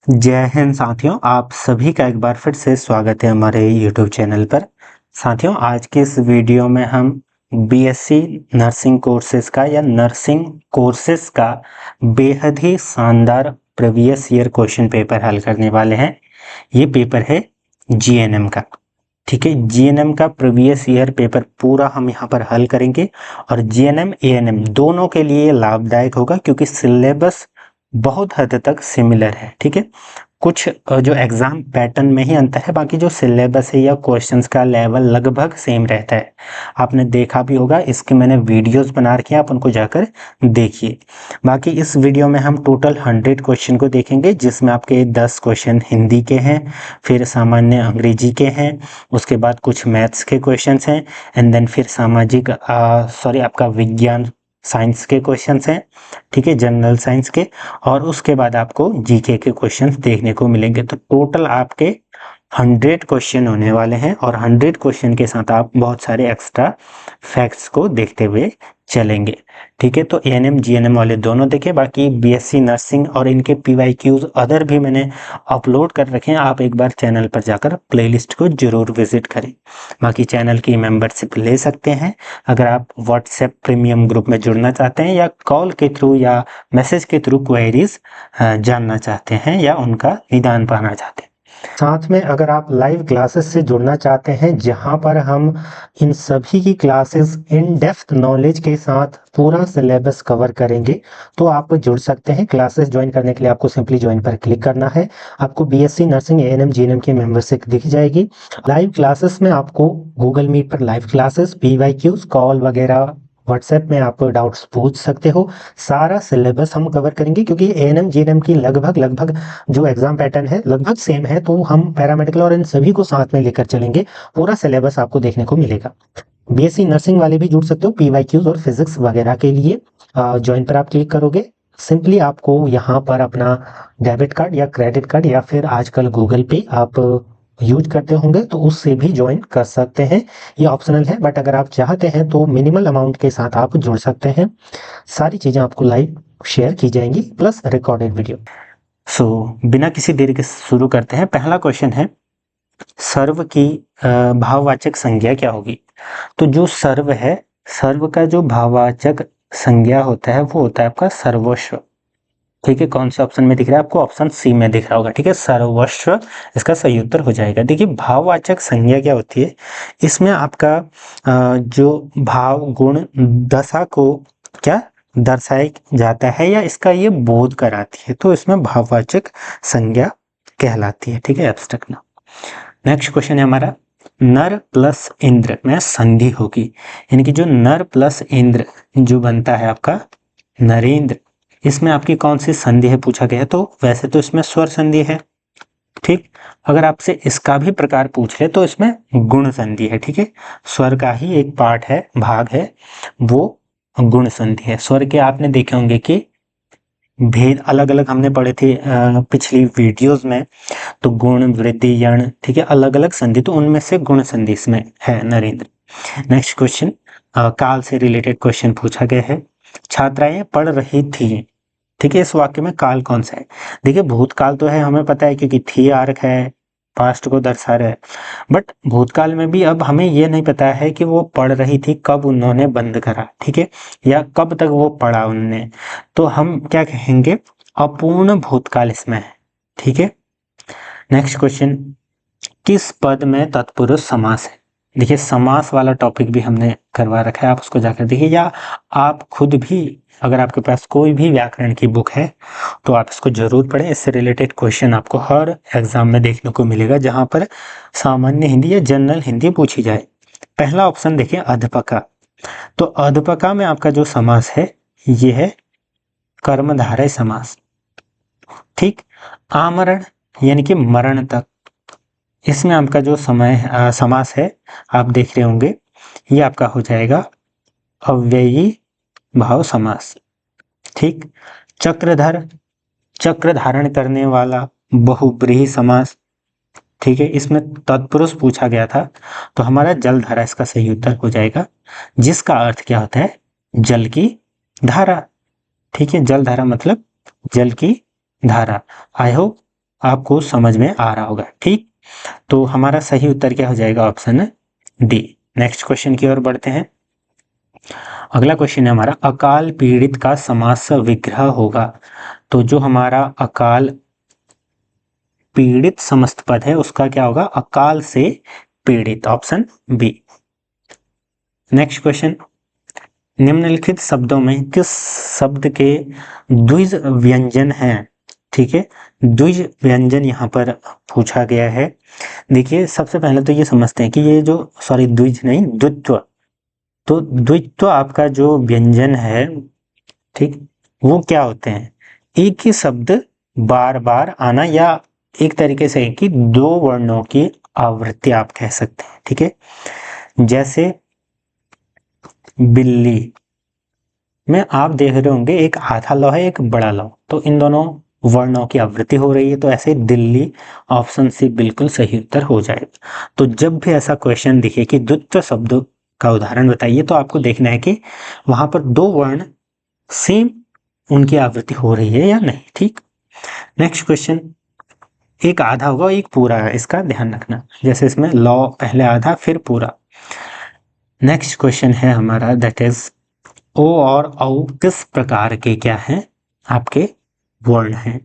जय हिंद साथियों, आप सभी का एक बार फिर से स्वागत है हमारे YouTube चैनल पर। साथियों, आज के इस वीडियो में हम बीएससी नर्सिंग कोर्सेज का या नर्सिंग कोर्सेज का बेहद ही शानदार प्रीवियस ईयर क्वेश्चन पेपर हल करने वाले हैं। ये पेपर है जीएनएम का। ठीक है, जीएनएम का प्रीवियस ईयर पेपर पूरा हम यहाँ पर हल करेंगे और जीएनएम एएनएम दोनों के लिए लाभदायक होगा क्योंकि सिलेबस बहुत हद तक सिमिलर है। ठीक है, कुछ जो एग्जाम पैटर्न में ही अंतर है, बाकी जो सिलेबस है या क्वेश्चंस का लेवल लगभग सेम रहता है। आपने देखा भी होगा, इसके मैंने वीडियोस बना रखे हैं, आप उनको जाकर देखिए। बाकी इस वीडियो में हम टोटल 100 क्वेश्चन को देखेंगे, जिसमें आपके 10 क्वेश्चन हिंदी के हैं, फिर सामान्य अंग्रेजी के हैं, उसके बाद कुछ मैथ्स के क्वेश्चंस हैं, एंड देन फिर सामाजिक आपका विज्ञान साइंस के क्वेश्चंस हैं। ठीक है, जनरल साइंस के, और उसके बाद आपको जीके के क्वेश्चंस देखने को मिलेंगे। तो टोटल आपके 100 क्वेश्चन होने वाले हैं और 100 क्वेश्चन के साथ आप बहुत सारे एक्स्ट्रा फैक्ट्स को देखते हुए चलेंगे। ठीक है, तो एएनएम जीएनएम वाले दोनों देखें, बाकी बीएससी नर्सिंग और इनके पीवाईक्यूज अदर भी मैंने अपलोड कर रखे हैं। आप एक बार चैनल पर जाकर प्लेलिस्ट को जरूर विजिट करें। बाकी चैनल की मेंबरशिप ले सकते हैं अगर आप व्हाट्सएप प्रीमियम ग्रुप में जुड़ना चाहते हैं, या कॉल के थ्रू या मैसेज के थ्रू क्वेरीज जानना चाहते हैं या उनका निदान पाना चाहते हैं। साथ में अगर आप लाइव क्लासेस से जुड़ना चाहते हैं, जहां पर हम इन सभी की क्लासेस इन डेप्थ नॉलेज के साथ पूरा सिलेबस कवर करेंगे, तो आप जुड़ सकते हैं। क्लासेस ज्वाइन करने के लिए आपको सिंपली ज्वाइन पर क्लिक करना है। आपको बीएससी नर्सिंग एएनएम जीएनएम की मेंबरशिप दिख जाएगी। लाइव क्लासेस में आपको गूगल मीट पर लाइव क्लासेस, पीवाईक्यूज, कॉल वगैरह, व्हाट्सएप में आप डाउट्स पूछ सकते हो। सारा सिलेबस हम कवर करेंगे क्योंकि एएनएम जीएनएम की लगभग जो एग्जाम पैटर्न है लगभग सेम है, तो हम पैरामेडिकल और इन सभी को साथ में लेकर चलेंगे। पूरा सिलेबस आपको देखने को मिलेगा। बीएससी नर्सिंग वाले भी जुड़ सकते हो पीवाईक्यूज और फिजिक्स वगैरह के लिए। ज्वाइन पर आप क्लिक करोगे, सिंपली आपको यहाँ पर अपना डेबिट कार्ड या क्रेडिट कार्ड या फिर आजकल गूगल पे आप यूज करते होंगे तो उससे भी ज्वाइन कर सकते हैं। ये ऑप्शनल है, बट अगर आप चाहते हैं तो मिनिमल अमाउंट के साथ आप जुड़ सकते हैं। सारी चीजें आपको लाइव शेयर की जाएंगी, प्लस रिकॉर्डेड वीडियो। बिना किसी देरी के शुरू करते हैं। पहला क्वेश्चन है, सर्व की भाववाचक संज्ञा क्या होगी? तो जो सर्व है, सर्व का जो भाववाचक संज्ञा होता है वो होता है आपका सर्वस्व। ठीक है, कौन से ऑप्शन में दिख रहा है आपको? ऑप्शन सी में दिख रहा होगा। ठीक है, सर्वस्व इसका सही उत्तर हो जाएगा। देखिए, भाववाचक संज्ञा क्या होती है? इसमें आपका जो भाव गुण दशा को क्या दर्शाया जाता है या इसका ये बोध कराती है, तो इसमें भाववाचक संज्ञा कहलाती है। ठीक है, एब्स्ट्रैक्ट नाउन। नेक्स्ट क्वेश्चन है हमारा, नर प्लस इंद्र में संधि होगी, यानी कि जो नर प्लस इंद्र जो बनता है आपका नरेंद्र, इसमें आपकी कौन सी संधि है पूछा गया। तो वैसे तो इसमें स्वर संधि है। ठीक, अगर आपसे इसका भी प्रकार पूछ ले तो इसमें गुण संधि है। ठीक है, स्वर का ही एक पार्ट है, भाग है, वो गुण संधि है। स्वर के आपने देखे होंगे कि भेद अलग अलग हमने पढ़े थे पिछली वीडियोस में, तो गुण, वृद्धि, यण, ठीक है, अलग अलग संधि, तो उनमें से गुण संधि इसमें है नरेंद्र। नेक्स्ट क्वेश्चन, काल से रिलेटेड क्वेश्चन पूछा गया है। छात्राएं पढ़ रही थी, ठीक है, इस वाक्य में काल कौन सा है? देखिए, भूतकाल तो है, हमें पता है क्योंकि थी आर्क है, पास्ट को दर्शा रहा है, बट भूतकाल में भी अब हमें यह नहीं पता है कि वो पढ़ रही थी, कब उन्होंने बंद करा, ठीक है, या कब तक वो पढ़ा उनने, तो हम क्या कहेंगे? अपूर्ण भूतकाल इसमें है। ठीक है, नेक्स्ट क्वेश्चन, किस पद में तत्पुरुष समास है? देखिए, समास वाला टॉपिक भी हमने करवा रखा है, आप उसको जाकर देखिए, या आप खुद भी अगर आपके पास कोई भी व्याकरण की बुक है तो आप इसको जरूर पढ़ें। इससे रिलेटेड क्वेश्चन आपको हर एग्जाम में देखने को मिलेगा, जहां पर सामान्य हिंदी या जनरल हिंदी पूछी जाए। पहला ऑप्शन देखिए, अधपका। तो अधपका में आपका जो समास है ये है कर्मधारय समास। ठीक, आमरण यानी कि मरण तक, इसमें आपका जो समास है आप देख रहे होंगे, ये आपका हो जाएगा अव्ययी भाव समास। ठीक, चक्रधर, चक्र धारण करने वाला बहुब्रीहि समास। ठीक है, इसमें तत्पुरुष पूछा गया था, तो हमारा जलधारा इसका सही उत्तर हो जाएगा, जिसका अर्थ क्या होता है? जल की धारा। ठीक है, जल धारा मतलब जल की धारा। आई होप आपको समझ में आ रहा होगा। ठीक, तो हमारा सही उत्तर क्या हो जाएगा? Option D. नेक्स्ट क्वेश्चन की ओर बढ़ते हैं। अगला क्वेश्चन है हमारा, अकाल पीड़ित का समास विग्रह होगा। तो जो हमारा अकाल पीड़ित समस्त पद है उसका क्या होगा? अकाल से पीड़ित, ऑप्शन बी। नेक्स्ट क्वेश्चन, निम्नलिखित शब्दों में किस शब्द के द्विज व्यंजन हैं? ठीक है, द्विज व्यंजन यहाँ पर पूछा गया है। देखिए सबसे पहले तो ये समझते हैं कि ये जो, सॉरी द्विज नहीं, द्वित्व, तो द्वित्व आपका जो व्यंजन है, ठीक, वो क्या होते हैं? एक ही शब्द बार बार आना, या एक तरीके से कि दो वर्णों की आवृत्ति आप कह सकते हैं। ठीक है, जैसे बिल्ली में आप देख रहे होंगे एक आधा लौ है, एक बड़ा लौ, तो इन दोनों वर्णों की आवृत्ति हो रही है, तो ऐसे दिल्ली, ऑप्शन सी बिल्कुल सही उत्तर हो जाएगा। तो जब भी ऐसा क्वेश्चन दिखे कि द्वित्व शब्द का उदाहरण बताइए, तो आपको देखना है कि वहां पर दो वर्ण सेम उनकी आवृत्ति हो रही है या नहीं। ठीक, नेक्स्ट क्वेश्चन, एक आधा होगा एक पूरा है, इसका ध्यान रखना, जैसे इसमें लौ पहले आधा फिर पूरा। नेक्स्ट क्वेश्चन है हमारा, दैट इज ओ और औ किस प्रकार के क्या हैं? आपके वर्ण हैं।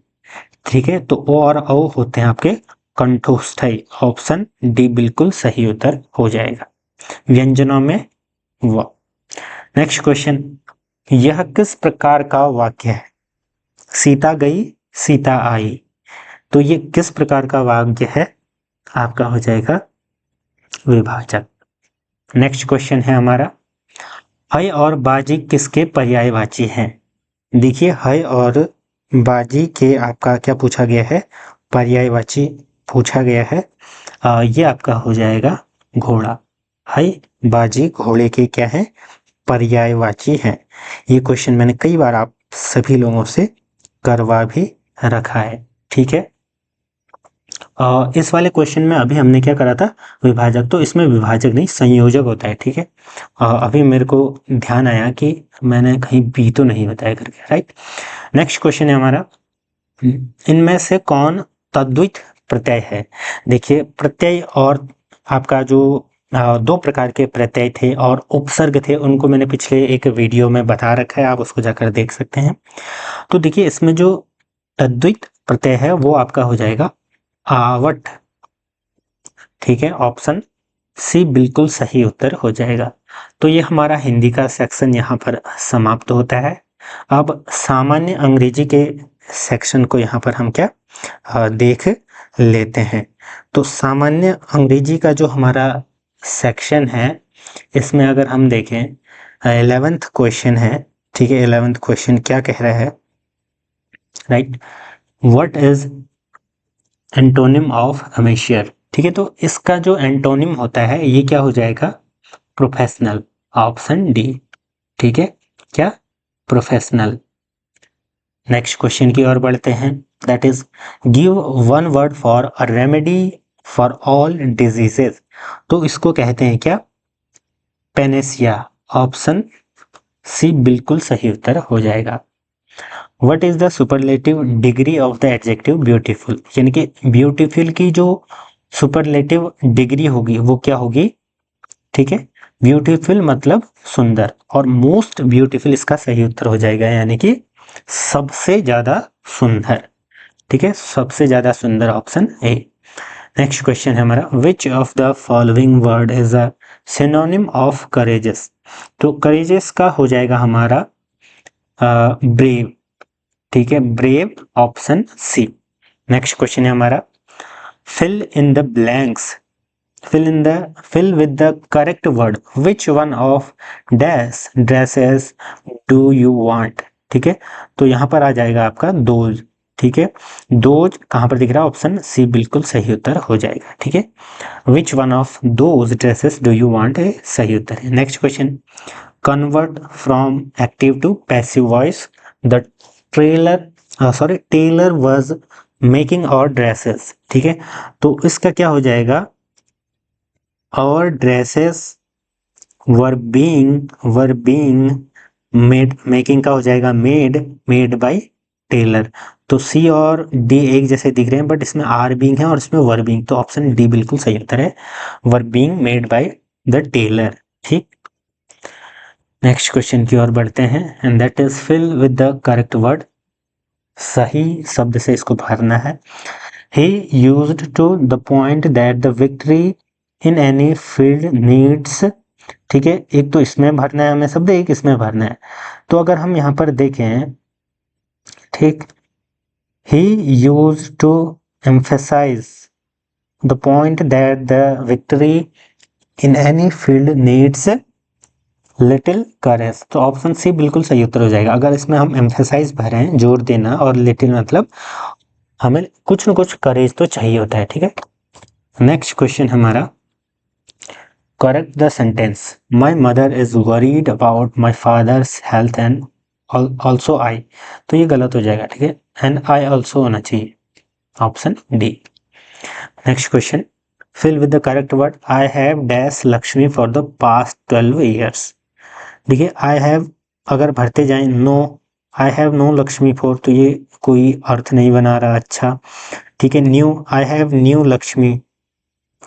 ठीक है, तो ओ और औ होते हैं आपके कंठोस्थाई, ऑप्शन डी बिल्कुल सही उत्तर हो जाएगा, व्यंजनों में व। नेक्स्ट क्वेश्चन, यह किस प्रकार का वाक्य है? सीता गई सीता आई, तो ये किस प्रकार का वाक्य है? आपका हो जाएगा विभाजक। नेक्स्ट क्वेश्चन है हमारा, हय और बाजी किसके पर्यायवाची हैं? देखिए हय और बाजी के आपका क्या पूछा गया है? पर्यायवाची पूछा गया है। ये आपका हो जाएगा घोड़ा। हय बाजी घोड़े के क्या है? पर्यायवाची हैं। ये क्वेश्चन मैंने कई बार आप सभी लोगों से करवा भी रखा है। ठीक है, इस वाले क्वेश्चन में अभी हमने क्या करा था? विभाजक, तो इसमें विभाजक नहीं संयोजक होता है। ठीक है, अभी मेरे को ध्यान आया कि मैंने कहीं बी तो नहीं बताया करके, राइट। नेक्स्ट क्वेश्चन है हमारा, इनमें से कौन तद्वित प्रत्यय है? देखिए प्रत्यय और आपका जो दो प्रकार के प्रत्यय थे और उपसर्ग थे, उनको मैंने पिछले एक वीडियो में बता रखा है, आप उसको जाकर देख सकते हैं। तो देखिए इसमें जो तद्वित प्रत्यय है वो आपका हो जाएगा आवट। ठीक है, ऑप्शन सी बिल्कुल सही उत्तर हो जाएगा। तो ये हमारा हिंदी का सेक्शन यहाँ पर समाप्त होता है। अब सामान्य अंग्रेजी के सेक्शन को यहाँ पर हम क्या देख लेते हैं। तो सामान्य अंग्रेजी का जो हमारा सेक्शन है, इसमें अगर हम देखें 11th क्वेश्चन है। ठीक है, 11th क्वेश्चन क्या कह रहा है? Right, what is antonym of amateur? ठीक है, तो इसका जो एंटोनिम होता है ये क्या हो जाएगा? Professional, option D. ठीक है, क्या? प्रोफेशनल। नेक्स्ट क्वेश्चन की ओर बढ़ते हैं, that is give one word for a remedy for all diseases. तो इसको कहते हैं क्या? पेनेसिया, ऑप्शन सी बिल्कुल सही उत्तर हो जाएगा। What is the superlative degree of the adjective beautiful? यानी कि ब्यूटीफुल की जो सुपरलेटिव डिग्री होगी वो क्या होगी? ठीक है, ब्यूटीफुल मतलब सुंदर, और मोस्ट ब्यूटीफुल इसका सही उत्तर हो जाएगा, यानी कि सबसे ज्यादा सुंदर। ठीक है, सबसे ज्यादा सुंदर, ऑप्शन ए। नेक्स्ट क्वेश्चन है हमारा, which of the following word is a synonym of courageous? तो करेजस का हो जाएगा हमारा ब्रेव। ठीक है, brave, option C. Next question है हमारा, fill in the blanks, fill with the correct word, which one of dash dresses do you want? ठीक है, तो यहाँ पर आ जाएगा आपका दोज। ठीक है, दोज कहाँ पर दिख रहा है? ऑप्शन सी बिल्कुल सही उत्तर हो जाएगा। ठीक है, which one of those dresses do you want है सही उत्तर है। Next question, convert from active to passive voice, the tailor was making our dresses. ठीक है, तो इसका क्या हो जाएगा? Our dresses were being made, making का हो जाएगा made by tailor। तो सी और डी एक जैसे दिख रहे हैं, बट इसमें आर बीइंग है और इसमें वर बीइंग, तो ऑप्शन डी बिल्कुल सही उत्तर है, were being made by the tailor. ठीक, नेक्स्ट क्वेश्चन की ओर बढ़ते हैं, and that is fill with the correct word. सही शब्द से इसको भरना है। He used to the point that the victory in any field needs. ठीक है, एक तो इसमें भरना है हमें शब्द, एक इसमें भरना है। तो अगर हम यहाँ पर देखें, ठीक, he used to emphasize the point that the victory in any field needs little courage। तो ऑप्शन सी बिल्कुल सही उत्तर हो जाएगा। अगर इसमें हम emphasize भरें, जोर देना, और little मतलब हमें कुछ न कुछ करेज तो चाहिए होता है। ठीक है, नेक्स्ट क्वेश्चन हमारा, correct the sentence, my mother is worried about my father's health and also I. तो ये गलत हो जाएगा। ठीक है, एंड आई ऑल्सो होना चाहिए, option D. Next question, fill with the correct word. I have dash Lakshmi for the past 12 years. देखिए, आई हैव अगर भरते जाएं no, I have no Lakshmi for, तो ये कोई अर्थ नहीं बना रहा अच्छा। ठीक है, new, I have new Lakshmi,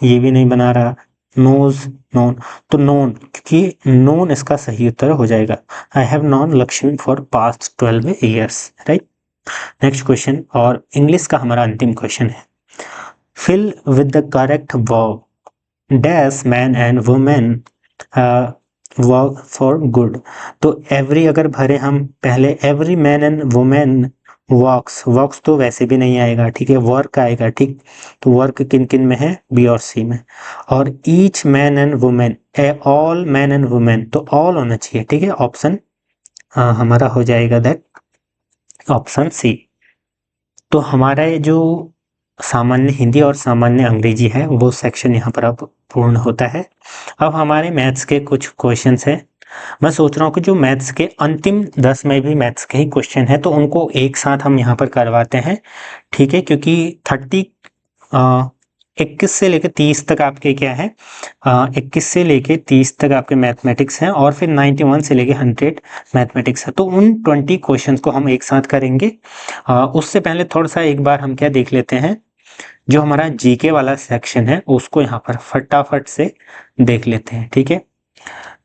ये भी नहीं बना रहा। नोज, नोन, तो नोन, क्योंकि नोन इसका सही उत्तर हो जाएगा। I have known Lakshmi for past 12 years, right. Next question, और इंग्लिश का हमारा अंतिम क्वेश्चन है, fill with the correct verb dash man and women work for good. तो एवरी अगर भरे हम पहले, every man and women works, works तो वैसे भी नहीं आएगा। ठीक है, वर्क आएगा। ठीक, तो वर्क किन किन में है, बी और सी में। और each man and women, all man and women, तो ऑल होना चाहिए। ठीक है, ऑप्शन हमारा हो जाएगा दैट ऑप्शन सी। तो हमारा ये जो सामान्य हिंदी और सामान्य अंग्रेजी है वो सेक्शन यहाँ पर अब पूर्ण होता है। अब हमारे मैथ्स के कुछ क्वेश्चंस हैं। मैं सोच रहा हूँ कि जो मैथ्स के अंतिम 10 में भी मैथ्स के ही क्वेश्चन है, तो उनको एक साथ हम यहाँ पर करवाते हैं। ठीक है, क्योंकि 21 से लेकर 30 तक आपके क्या है, 21 से लेकर 30 तक आपके मैथमेटिक्स हैं, और फिर 91 से लेकर 100 मैथमेटिक्स है। तो उन 20 क्वेश्चंस को हम एक साथ करेंगे। उससे पहले थोड़ा सा एक बार हम क्या देख लेते हैं, जो हमारा जीके वाला सेक्शन है उसको यहाँ पर फटाफट से देख लेते हैं। ठीक है,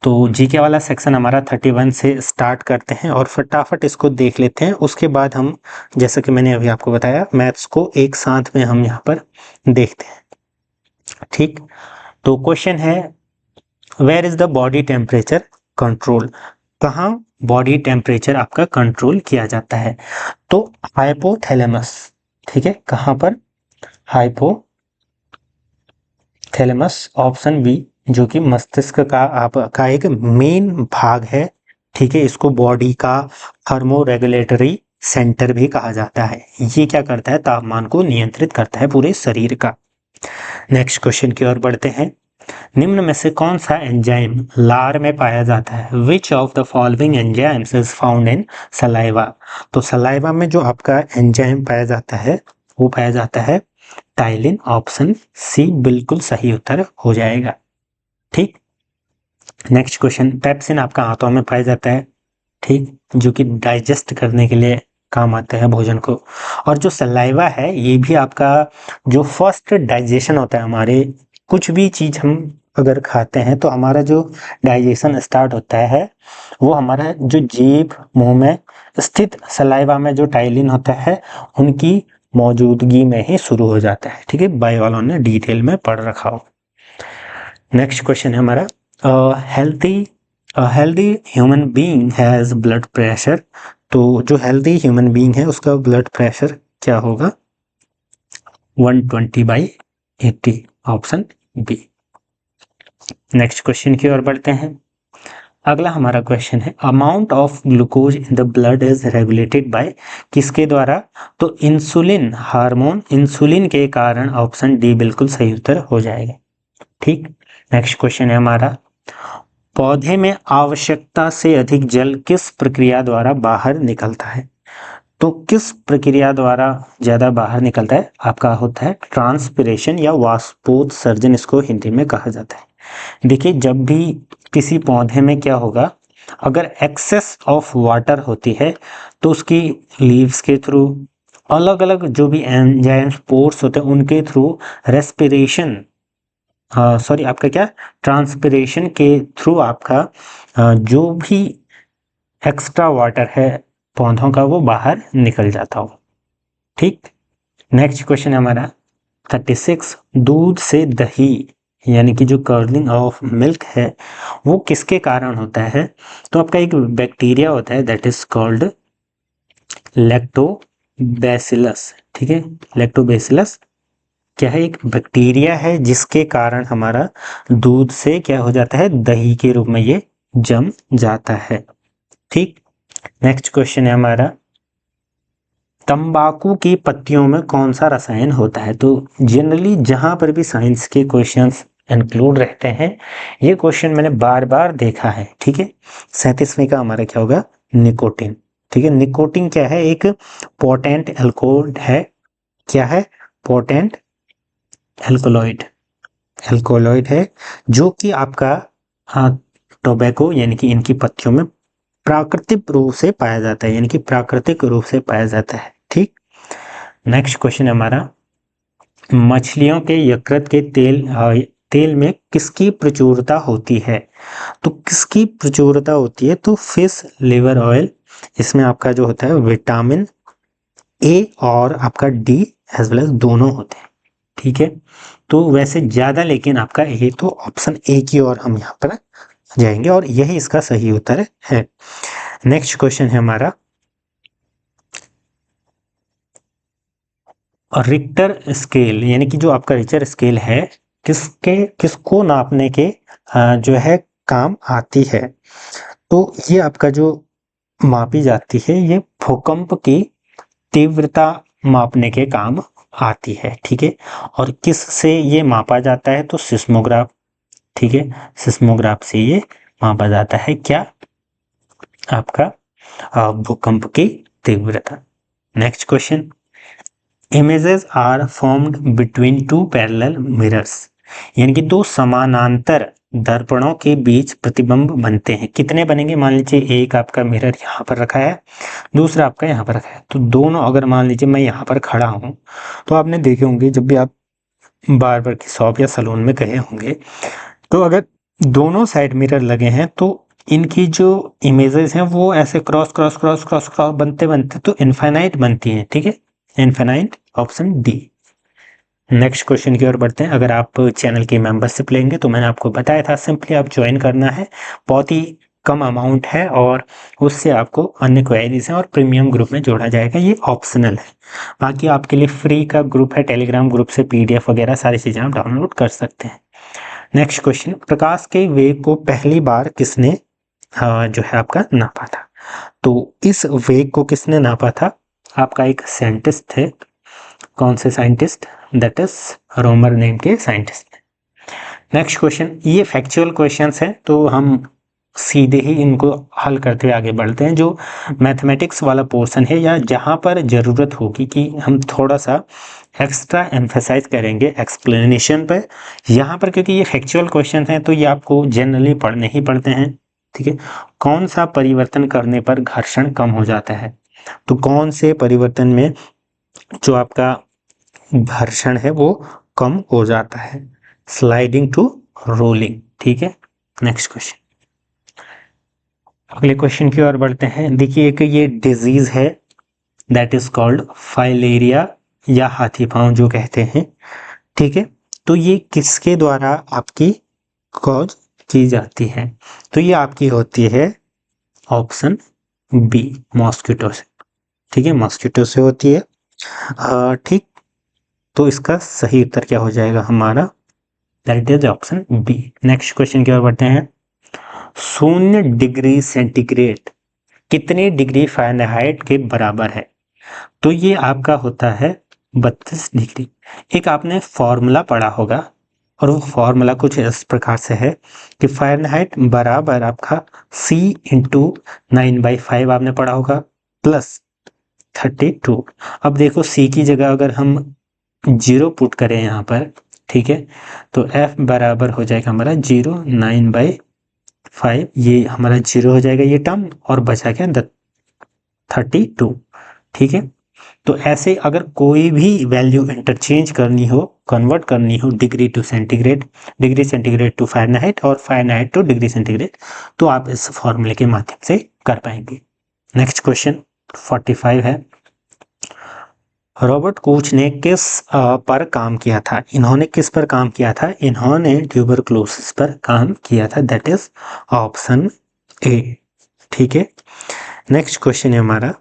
तो जीके वाला सेक्शन हमारा 31 से स्टार्ट करते हैं और फटाफट इसको देख लेते हैं। उसके बाद हम, जैसा कि मैंने अभी आपको बताया, मैथ्स को एक साथ में हम यहाँ पर देखते हैं। ठीक, तो क्वेश्चन है, where is the body temperature control. कहाँ बॉडी टेम्परेचर आपका कंट्रोल किया जाता है, तो हाइपोथैलेमस। ठीक है, कहाँ पर, हाइपोथैलेमस, ऑप्शन बी, जो कि मस्तिष्क का आपका एक मेन भाग है। ठीक है, इसको बॉडी का थर्मो रेगुलेटरी सेंटर भी कहा जाता है। ये क्या करता है, तापमान को नियंत्रित करता है पूरे शरीर का। नेक्स्ट क्वेश्चन की ओर बढ़ते हैं, निम्न में से कौन सा एंजाइम लार में पाया जाता है, विच of the following enzymes is found in saliva. तो सलाइवा में जो आपका एंजाइम पाया जाता है वो पाया जाता है टाइलिन, ऑप्शन सी बिल्कुल सही उत्तर हो जाएगा। ठीक, नेक्स्ट क्वेश्चन, पेप्सिन आपका हाथों में पाया जाता है। ठीक, जो कि डाइजेस्ट करने के लिए काम आता है भोजन को। और जो सलाइवा है ये भी आपका जो फर्स्ट डाइजेशन होता है, हमारे कुछ भी चीज हम अगर खाते हैं तो हमारा जो डाइजेशन स्टार्ट होता है वो हमारा जो जीभ मुंह में स्थित सलाइवा में जो टाइलिन होता है उनकी मौजूदगी में ही शुरू हो जाता है। ठीक है, बायो वालों ने डिटेल में पढ़ रखा हो। नेक्स्ट क्वेश्चन है हमारा, healthy human being has blood pressure. तो जो हेल्दी ह्यूमन बीइंग है उसका ब्लड प्रेशर क्या होगा, 120/80, ऑप्शन बी। नेक्स्ट क्वेश्चन की ओर बढ़ते हैं। अगला हमारा क्वेश्चन है, amount of glucose in the blood is regulated by, किसके द्वारा, तो इंसुलिन हार्मोन, इंसुलिन के कारण, ऑप्शन डी बिल्कुल सही उत्तर हो जाएगा। ठीक, नेक्स्ट क्वेश्चन है हमारा, पौधे में आवश्यकता से अधिक जल किस प्रक्रिया द्वारा बाहर निकलता है। तो किस प्रक्रिया द्वारा ज्यादा बाहर निकलता है, आपका होता है ट्रांसपिरेशन या वाष्पोत्सर्जन, इसको हिंदी में कहा जाता है। देखिए, जब भी किसी पौधे में क्या होगा, अगर एक्सेस ऑफ वाटर होती है तो उसकी लीव्स के थ्रू, अलग अलग जो भी एंजाइम्स पोर्स होते हैं उनके थ्रू रेस्पिरेशन, सॉरी आपका क्या, ट्रांसपिरेशन के थ्रू आपका जो भी एक्स्ट्रा वाटर है पौधों का वो बाहर निकल जाता हो। ठीक, नेक्स्ट क्वेश्चन है हमारा 36, दूध से दही यानी कि जो कर्लिंग ऑफ मिल्क है वो किसके कारण होता है? तो आपका एक बैक्टीरिया होता है दैट इज कॉल्ड लैक्टोबैसिलस। ठीक है, लैक्टोबैसिलस क्या है, एक बैक्टीरिया है जिसके कारण हमारा दूध से क्या हो जाता है, दही के रूप में ये जम जाता है। ठीक, नेक्स्ट क्वेश्चन है हमारा तंबाकू की पत्तियों में कौन सा रसायन होता है? तो जनरली जहां पर भी साइंस के क्वेश्चंस इंक्लूड रहते हैं ये क्वेश्चन मैंने बार बार देखा है। ठीक है, 37वें का हमारा क्या होगा, निकोटिन। ठीक है, निकोटिन क्या है, एक पोटेंट एल्कोहल है। क्या है, पोटेंट एल्कोलॉइड, एल्कोलॉइड है जो कि आपका टोबैको यानी कि इनकी पत्तियों में प्राकृतिक रूप से पाया जाता है, यानी कि प्राकृतिक रूप से पाया जाता है। ठीक, नेक्स्ट क्वेश्चन है हमारा मछलियों के यकृत के तेल में किसकी प्रचुरता होती है? तो किसकी प्रचुरता होती है? तो फिश लिवर ऑयल, इसमें आपका जो होता है विटामिन ए और आपका डी एज वेल एज दोनों होते हैं। ठीक है, तो वैसे ज्यादा लेकिन आपका ए, तो ऑप्शन ए की ओर हम यहाँ पर जाएंगे और यही इसका सही उत्तर है। नेक्स्ट क्वेश्चन है हमारा रिक्टर स्केल यानी कि जो आपका रिक्टर स्केल है किसको नापने के जो है काम आती है? तो ये आपका जो मापी जाती है ये भूकंप की तीव्रता मापने के काम आती है। ठीक है, और किस से ये मापा जाता है? तो सिस्मोग्राफ। ठीक है, सिस्मोग्राफ से ये मापा जाता है क्या, आपका भूकंप की तीव्रता। Next question images are formed between two parallel mirrors यानी कि दो समानांतर दर्पणों के बीच प्रतिबिंब बनते हैं। कितने बनेंगे? मान लीजिए एक आपका मिरर यहाँ पर रखा है, दूसरा आपका यहाँ पर रखा है, तो दोनों अगर मान लीजिए मैं यहाँ पर खड़ा हूँ तो आपने देखे होंगे जब भी आप बार्बर की शॉप या सलून में गए होंगे तो अगर दोनों साइड मिरर लगे हैं तो इनकी जो इमेजेस हैं वो ऐसे cross cross cross cross cross बनते बनते तो इनफाइनाइट बनती हैं। ठीक है, infinite, option D. Next question की ओर बढ़ते हैं। अगर आप चैनल की मेंबरशिप लेंगे तो मैंने आपको बताया था सिंपली आप ज्वाइन करना है, बहुत ही कम अमाउंट है और उससे आपको अन्य क्वेरीज हैं और प्रीमियम ग्रुप में जोड़ा जाएगा, ये ऑप्शनल है। बाकी आपके लिए फ्री का ग्रुप है, टेलीग्राम ग्रुप से पीडीएफ वगैरह सारी चीज़ें आप डाउनलोड कर सकते हैं। नेक्स्ट क्वेश्चन प्रकाश के वेग को पहली बार किसने जो है आपका नापा था? तो इस वेग को किसने नापा था? आपका एक साइंटिस्ट थे। कौन से साइंटिस्ट? दैट इज रोमर नेम के साइंटिस्ट। नेक्स्ट क्वेश्चन, ये फैक्चुअल क्वेश्चंस हैं तो हम सीधे ही इनको हल करते हुए आगे बढ़ते हैं। जो मैथमेटिक्स वाला पोर्शन है या जहाँ पर ज़रूरत होगी कि हम थोड़ा सा एक्स्ट्रा एम्फेसाइज करेंगे एक्सप्लेनेशन पर, यहाँ पर क्योंकि ये फैक्चुअल क्वेश्चन हैं तो ये आपको जनरली पढ़ने ही पड़ते हैं। ठीक है, कौन सा परिवर्तन करने पर घर्षण कम हो जाता है? तो कौन से परिवर्तन में जो आपका घर्षण है वो कम हो जाता है? Sliding to rolling. ठीक है, नेक्स्ट क्वेश्चन, अगले क्वेश्चन की ओर बढ़ते हैं। देखिए एक ये डिजीज है दैट इज कॉल्ड फाइलेरिया या हाथी पांव जो कहते हैं। ठीक है, तो ये किसके द्वारा आपकी कॉज की जाती है? तो ये आपकी होती है ऑप्शन बी, मॉस्किटो से। ठीक है, मॉस्किटो से होती है। ठीक, तो इसका सही उत्तर क्या हो जाएगा हमारा? That is option B. Next question की ओर बढ़ते हैं। 0 डिग्री सेंटीग्रेड कितने डिग्री फ़ारेनहाइट के बराबर है? तो ये आपका होता है 32 डिग्री। एक आपने फॉर्मूला पढ़ा होगा और वो फॉर्मूला कुछ इस प्रकार से है कि फ़ारेनहाइट बराबर आपका C इंटू 9/5 आपने पढ़ा होगा प्लस 32। अब देखो C की जगह अगर हम 0 पुट करें यहाँ पर, ठीक है, तो F बराबर हो जाएगा हमारा 9/5, ये हमारा 0 हो जाएगा ये टर्म और बचा क्या 32। ठीक है, तो ऐसे अगर कोई भी वैल्यू इंटरचेंज करनी हो, कन्वर्ट करनी हो degree to centigrade, degree centigrade to Fahrenheit और फ़ारेनहाइट टू डिग्री सेंटीग्रेड, तो आप इस फॉर्मूले के माध्यम से कर पाएंगे। नेक्स्ट क्वेश्चन 45 है, रॉबर्ट कोच ने किस पर काम किया था? इन्होंने किस पर काम किया था? इन्होंने ट्यूबरक्लोसिस पर काम किया था, दैट इज ऑप्शन ए। ठीक है, नेक्स्ट क्वेश्चन है हमारा,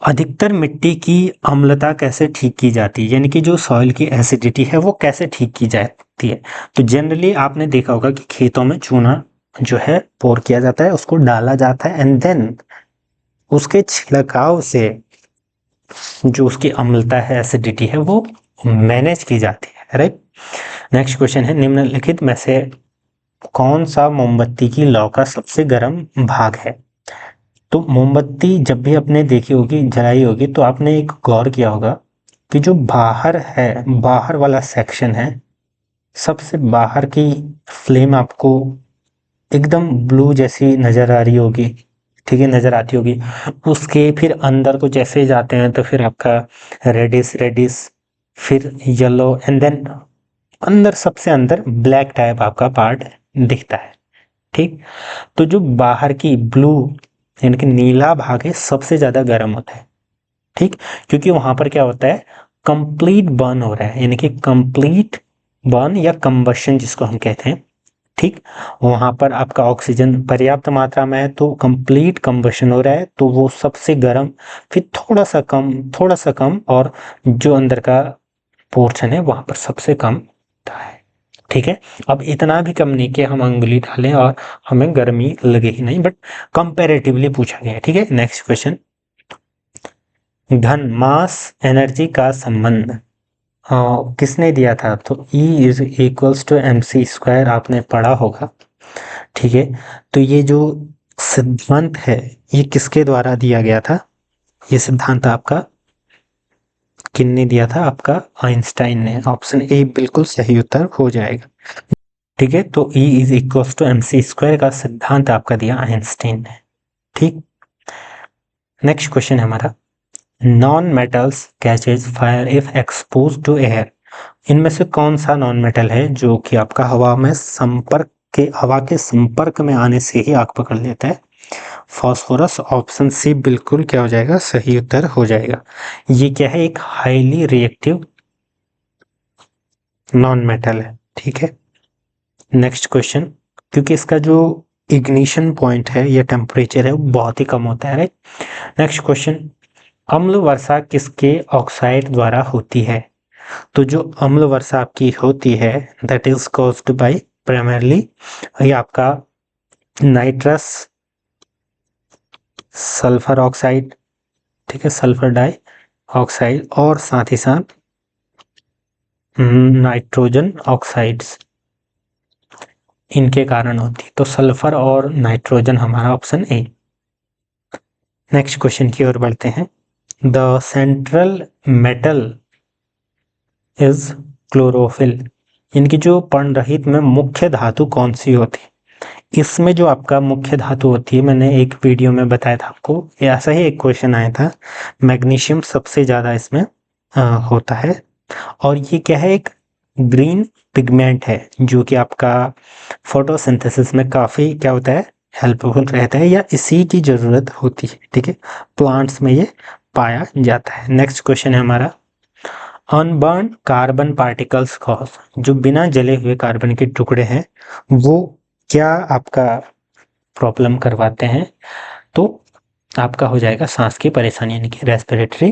अधिकतर मिट्टी की अम्लता कैसे ठीक की जाती है, यानी कि जो सॉइल की एसिडिटी है वो कैसे ठीक की जाती है? तो जनरली आपने देखा होगा कि खेतों में चूना जो है पोर किया जाता है, उसको डाला जाता है एंड देन उसके छिड़काव से जो उसकी अम्लता है, एसिडिटी है, वो मैनेज की जाती है, राइट। नेक्स्ट क्वेश्चन है, निम्नलिखित में से कौन सा मोमबत्ती की लौ का सबसे गर्म भाग है? तो मोमबत्ती जब भी आपने देखी होगी, जलाई होगी, तो आपने एक गौर किया होगा कि जो बाहर है, बाहर वाला सेक्शन है, सबसे बाहर की फ्लेम आपको एकदम ब्लू जैसी नजर आ रही होगी, ठीक है, नजर आती होगी। उसके फिर अंदर को जैसे जाते हैं तो फिर आपका रेडिश रेडिश, फिर येलो एंड देन अंदर सबसे अंदर ब्लैक टाइप आपका पार्ट दिखता है, ठीक। तो जो बाहर की ब्लू यानी कि नीला भाग है सबसे ज्यादा गर्म होता है, ठीक, क्योंकि वहां पर क्या होता है, कंप्लीट बर्न हो रहा है, यानी कि कंप्लीट बर्न या कंबशन जिसको हम कहते हैं, ठीक। वहां पर आपका ऑक्सीजन पर्याप्त मात्रा में है तो कंप्लीट कंबशन हो रहा है, तो वो सबसे गर्म, फिर थोड़ा सा कम, थोड़ा सा कम, और जो अंदर का पोर्शन है वहां पर सबसे कम होता है, ठीक है। अब इतना भी कम नहीं कि हम अंगुली डालें और हमें गर्मी लगे ही नहीं, बट कंपैरेटिवली पूछा गया है, ठीक है। नेक्स्ट क्वेश्चन, धन मास एनर्जी का संबंध किसने दिया था? तो E is equals to mc² आपने पढ़ा होगा, ठीक है। तो ये जो सिद्धांत है ये किसके द्वारा दिया गया था? ये सिद्धांत आपका किसने दिया था? आपका आइंस्टाइन ने। ऑप्शन ए बिल्कुल सही उत्तर हो जाएगा, ठीक है। तो E is equals to mc² का सिद्धांत आपका दिया आइंस्टाइन ने, ठीक। नेक्स्ट क्वेश्चन है हमारा, non metals catches fire if expose to air, इनमें से कौन सा नॉन मेटल है जो कि आपका हवा के संपर्क में आने से ही आग पकड़ लेता है? फास्फोरस। ऑप्शन सी बिल्कुल क्या हो जाएगा, सही उत्तर हो जाएगा। ये क्या है, एक हाईली रिएक्टिव नॉन मेटल है, ठीक है। नेक्स्ट क्वेश्चन, क्योंकि इसका जो इग्निशन पॉइंट है या टेम्परेचर है वो बहुत ही कम होता है, राइट। नेक्स्ट क्वेश्चन, अम्ल वर्षा किसके ऑक्साइड द्वारा होती है? तो जो अम्ल वर्षा आपकी होती है that is caused by primarily ये आपका नाइट्रस सल्फर ऑक्साइड, ठीक है, सल्फर डाई ऑक्साइड, और साथ ही साथ नाइट्रोजन ऑक्साइड्स, इनके कारण होती है। तो सल्फर और नाइट्रोजन हमारा ऑप्शन ए। नेक्स्ट क्वेश्चन की ओर बढ़ते हैं, the central metal is chlorophyll, इनकी जो पर्णरहित में मुख्य धातु कौन सी होती है? इसमें जो आपका मुख्य धातु होती है, मैंने एक वीडियो में बताया था आपको, ऐसा ही एक क्वेश्चन आया था, मैग्नीशियम सबसे ज्यादा इसमें होता है, और ये क्या है, एक ग्रीन पिगमेंट है जो कि आपका फोटोसिंथेसिस में काफी क्या होता है, हेल्पफुल रहता है, या इसी की जरूरत होती है, ठीक है, प्लांट्स में ये पाया जाता है। नेक्स्ट क्वेश्चन है हमारा, अनबर्न कार्बन पार्टिकल्स कॉज, जो बिना जले हुए कार्बन के टुकड़े हैं वो क्या आपका प्रॉब्लम करवाते हैं? तो आपका हो जाएगा सांस की परेशानी, यानी कि रेस्पिरेटरी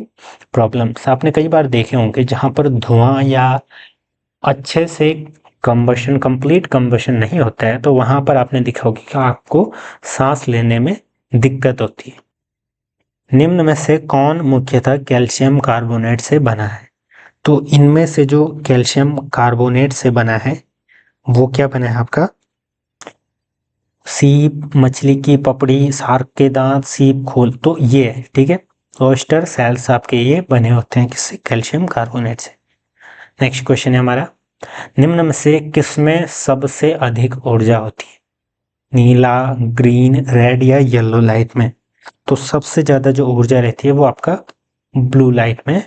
प्रॉब्लम्स। आपने कई बार देखे होंगे जहां पर धुआं या अच्छे से कंबशन, कंप्लीट कंबशन नहीं होता है, तो वहां पर आपने देखा होगा कि आपको सांस लेने में दिक्कत होती है। निम्न में से कौन मुख्यतः कैल्शियम कार्बोनेट से बना है? तो इनमें से जो कैल्शियम कार्बोनेट से बना है वो क्या बना है आपका, सीप, मछली की पपड़ी, शार्क के दांत, सीप खोल, तो ये है, ठीक है। ऑयस्टर सेल्स आपके ये बने होते हैं किससे, कैल्शियम कार्बोनेट से। नेक्स्ट क्वेश्चन है हमारा, निम्न में से किसमें सबसे अधिक ऊर्जा होती है? नीला, ग्रीन, रेड या येलो लाइट में? तो सबसे ज़्यादा जो ऊर्जा रहती है वो आपका ब्लू लाइट में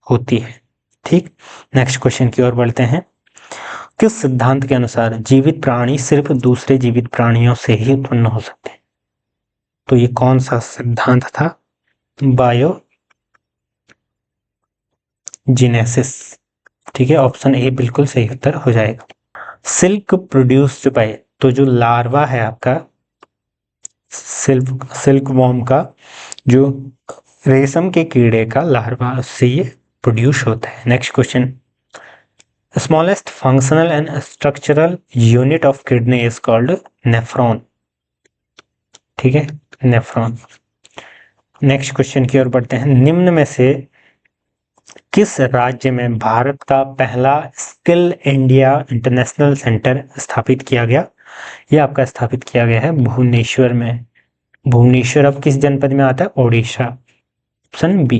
होती है। ठीक, नेक्स्ट क्वेश्चन की ओर बढ़ते हैं। किस सिद्धांत के अनुसार जीवित प्राणी सिर्फ दूसरे जीवित प्राणियों से ही उत्पन्न हो सकते हैं? तो ये कौन सा सिद्धांत था? बायोजेनेसिस। ठीक है, ऑप्शन ए बिल्कुल सही उत्तर हो जाएगा। सिल्क प्रोड्यूस्ड बाय, तो जो लार्वा है आपका सिल्क वॉर्म का, जो रेशम के कीड़े का लार्वा से ये प्रोड्यूस होता है। Next question, smallest functional and structural unit of kidney is called nephron. ठीक है, नेफ्रॉन। नेक्स्ट क्वेश्चन की ओर बढ़ते हैं। निम्न में से किस राज्य में भारत का पहला स्किल इंडिया इंटरनेशनल सेंटर स्थापित किया गया? यह आपका स्थापित किया गया है भुवनेश्वर में। भुवनेश्वर अब किस जनपद में आता है? Odisha, option B.